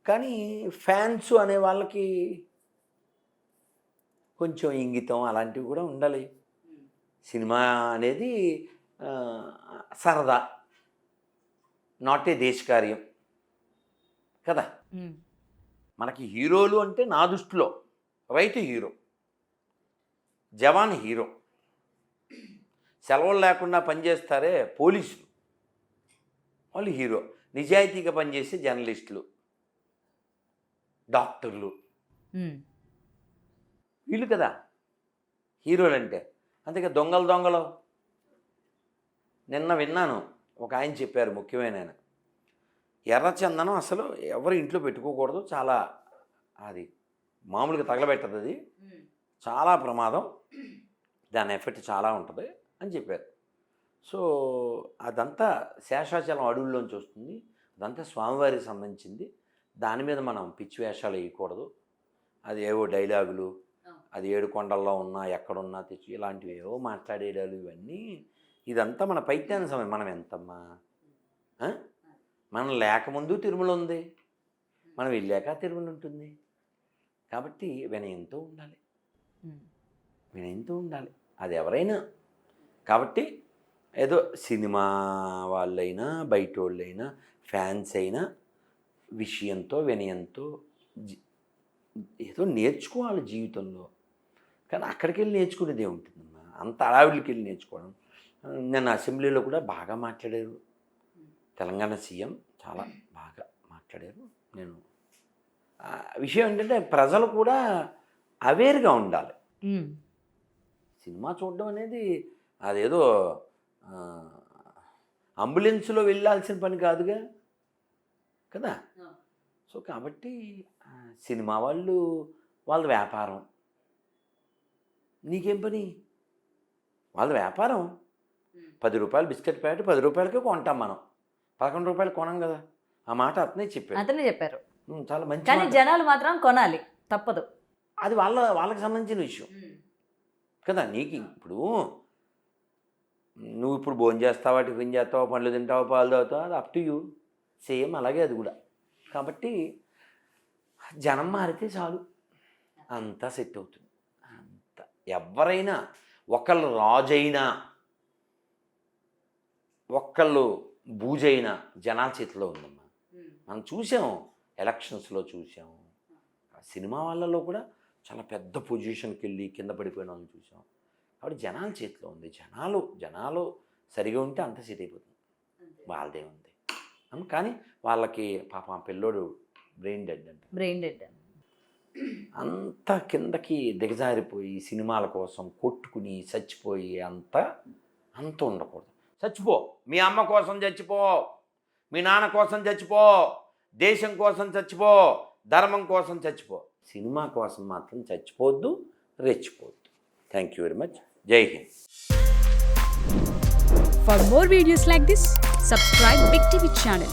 Speaker 3: కానీ ఫ్యాన్స్ అనే వాళ్ళకి కొంచెం ఇంగితం అలాంటివి కూడా ఉండాలి. సినిమా అనేది సరదా, నాట్ ఏ దేశకార్యం కదా. మనకి హీరోలు అంటే నా దృష్టిలో రైతు హీరో, జవాన్ హీరో, సెలవులు లేకుండా పనిచేస్తారే పోలీసులు, వాళ్ళు హీరో. నిజాయితీగా పనిచేసే జర్నలిస్టులు, డాక్టర్లు, వీళ్ళు కదా హీరోలు అంటే. అంతేగా దొంగలు నిన్న విన్నాను, ఒక ఆయన చెప్పారు, ముఖ్యమైన ఆయన, ఎర్రచందనం అసలు ఎవరు ఇంట్లో పెట్టుకోకూడదు, చాలా అది మామూలుగా తగలబెట్టదు, అది చాలా ప్రమాదం, దాని ఎఫెక్ట్ చాలా ఉంటుంది అని చెప్పారు. సో అదంతా శేషాచలం అడవుల్లోంచి వస్తుంది, అదంతా స్వామివారికి సంబంధించింది. దాని మీద మనం పిచ్చి వేషాలు వేయకూడదు. అది ఏవో డైలాగులు, అది 7 కొండల్లో ఉన్నా ఎక్కడున్నా తెచ్చి ఇలాంటివి ఏవో మాట్లాడేడాలు, ఇవన్నీ ఇదంతా మన పైత్యాన సమయం. మనం ఎంతమ్మా, మనం లేకముందు తిరుమల ఉంది, మనం వెళ్ళాక తిరుమల ఉంటుంది. కాబట్టి వినయంతో ఉండాలి, వినయంతో ఉండాలి, అది ఎవరైనా. కాబట్టి ఏదో సినిమా వాళ్ళైనా బయట వాళ్ళైనా ఫ్యాన్స్ అయినా విషయంతో వినయంతో ఏదో నేర్చుకోవాలి జీవితంలో. కానీ అక్కడికి వెళ్ళి నేర్చుకునేది ఏముంటుందమ్మా, అంత అడవికి వెళ్ళి నేర్చుకోవడం. నేను అసెంబ్లీలో కూడా బాగా మాట్లాడారు, తెలంగాణ సీఎం చాలా బాగా మాట్లాడారు. నేను విషయం ఏంటంటే ప్రజలు కూడా అవేర్గా ఉండాలి. సినిమా చూడడం అనేది అదేదో అంబులెన్స్లో వెళ్ళాల్సిన పని కాదుగా కదా. సో కాబట్టి సినిమా వాళ్ళు వాళ్ళ వ్యాపారం, నీకేం పని? వాళ్ళ వ్యాపారం. 10 రూపాయలు బిస్కెట్ ప్యాకెట్ 10 రూపాయలకే కొంటాం మనం, 11 రూపాయలు కొనం కదా. ఆ మాట అతనే చెప్పారు. చాలా మంచి.
Speaker 2: కానీ జనాలు మాత్రం కొనాలి, తప్పదు.
Speaker 3: అది వాళ్ళకి సంబంధించిన విషయం కదా. నీకు ఇప్పుడు నువ్వు ఇప్పుడు భోజనం చేస్తావా, టిఫిన్ చేస్తావా, పండ్లు తింటావా, పాలు తాగుతావా, అది అప్ టు యూ. సేమ్ అలాగే అది కూడా. కాబట్టి జనం మారితే చాలు, అంతా సెట్ అవుతుంది. అంత ఎవరైనా, ఒకళ్ళు రాజైనా ఒకళ్ళు బూజైనా జనాల చేతిలో ఉందమ్మా. మనం చూసాం, ఎలక్షన్స్లో చూసాం. సినిమా వాళ్ళలో కూడా చాలా పెద్ద పొజిషన్కి వెళ్ళి కింద పడిపోయిన వాళ్ళని చూసాం. కాబట్టి జనాల చేతిలో ఉంది. జనాలు సరిగా ఉంటే అంత సెట్ అయిపోతుంది, వాళ్ళదే ఉంది. కానీ వాళ్ళకి పాపం పిల్లోడు బ్రెయిన్ డెడ్ అంత కిందకి దిగజారిపోయి సినిమాల కోసం కొట్టుకుని చచ్చిపోయి అంత ఉండకూడదు. చచ్చిపో, మీ అమ్మ కోసం చచ్చిపో, మీ నాన్న కోసం చచ్చిపో, దేశం కోసం చచ్చిపో, ధర్మం కోసం చచ్చిపో. సినిమా కోసం మాత్రం చచ్చిపోవద్దు, రెచ్చిపోవద్దు. Thank you very much. జై Hind.
Speaker 5: For more videos like this, subscribe Big TV channel.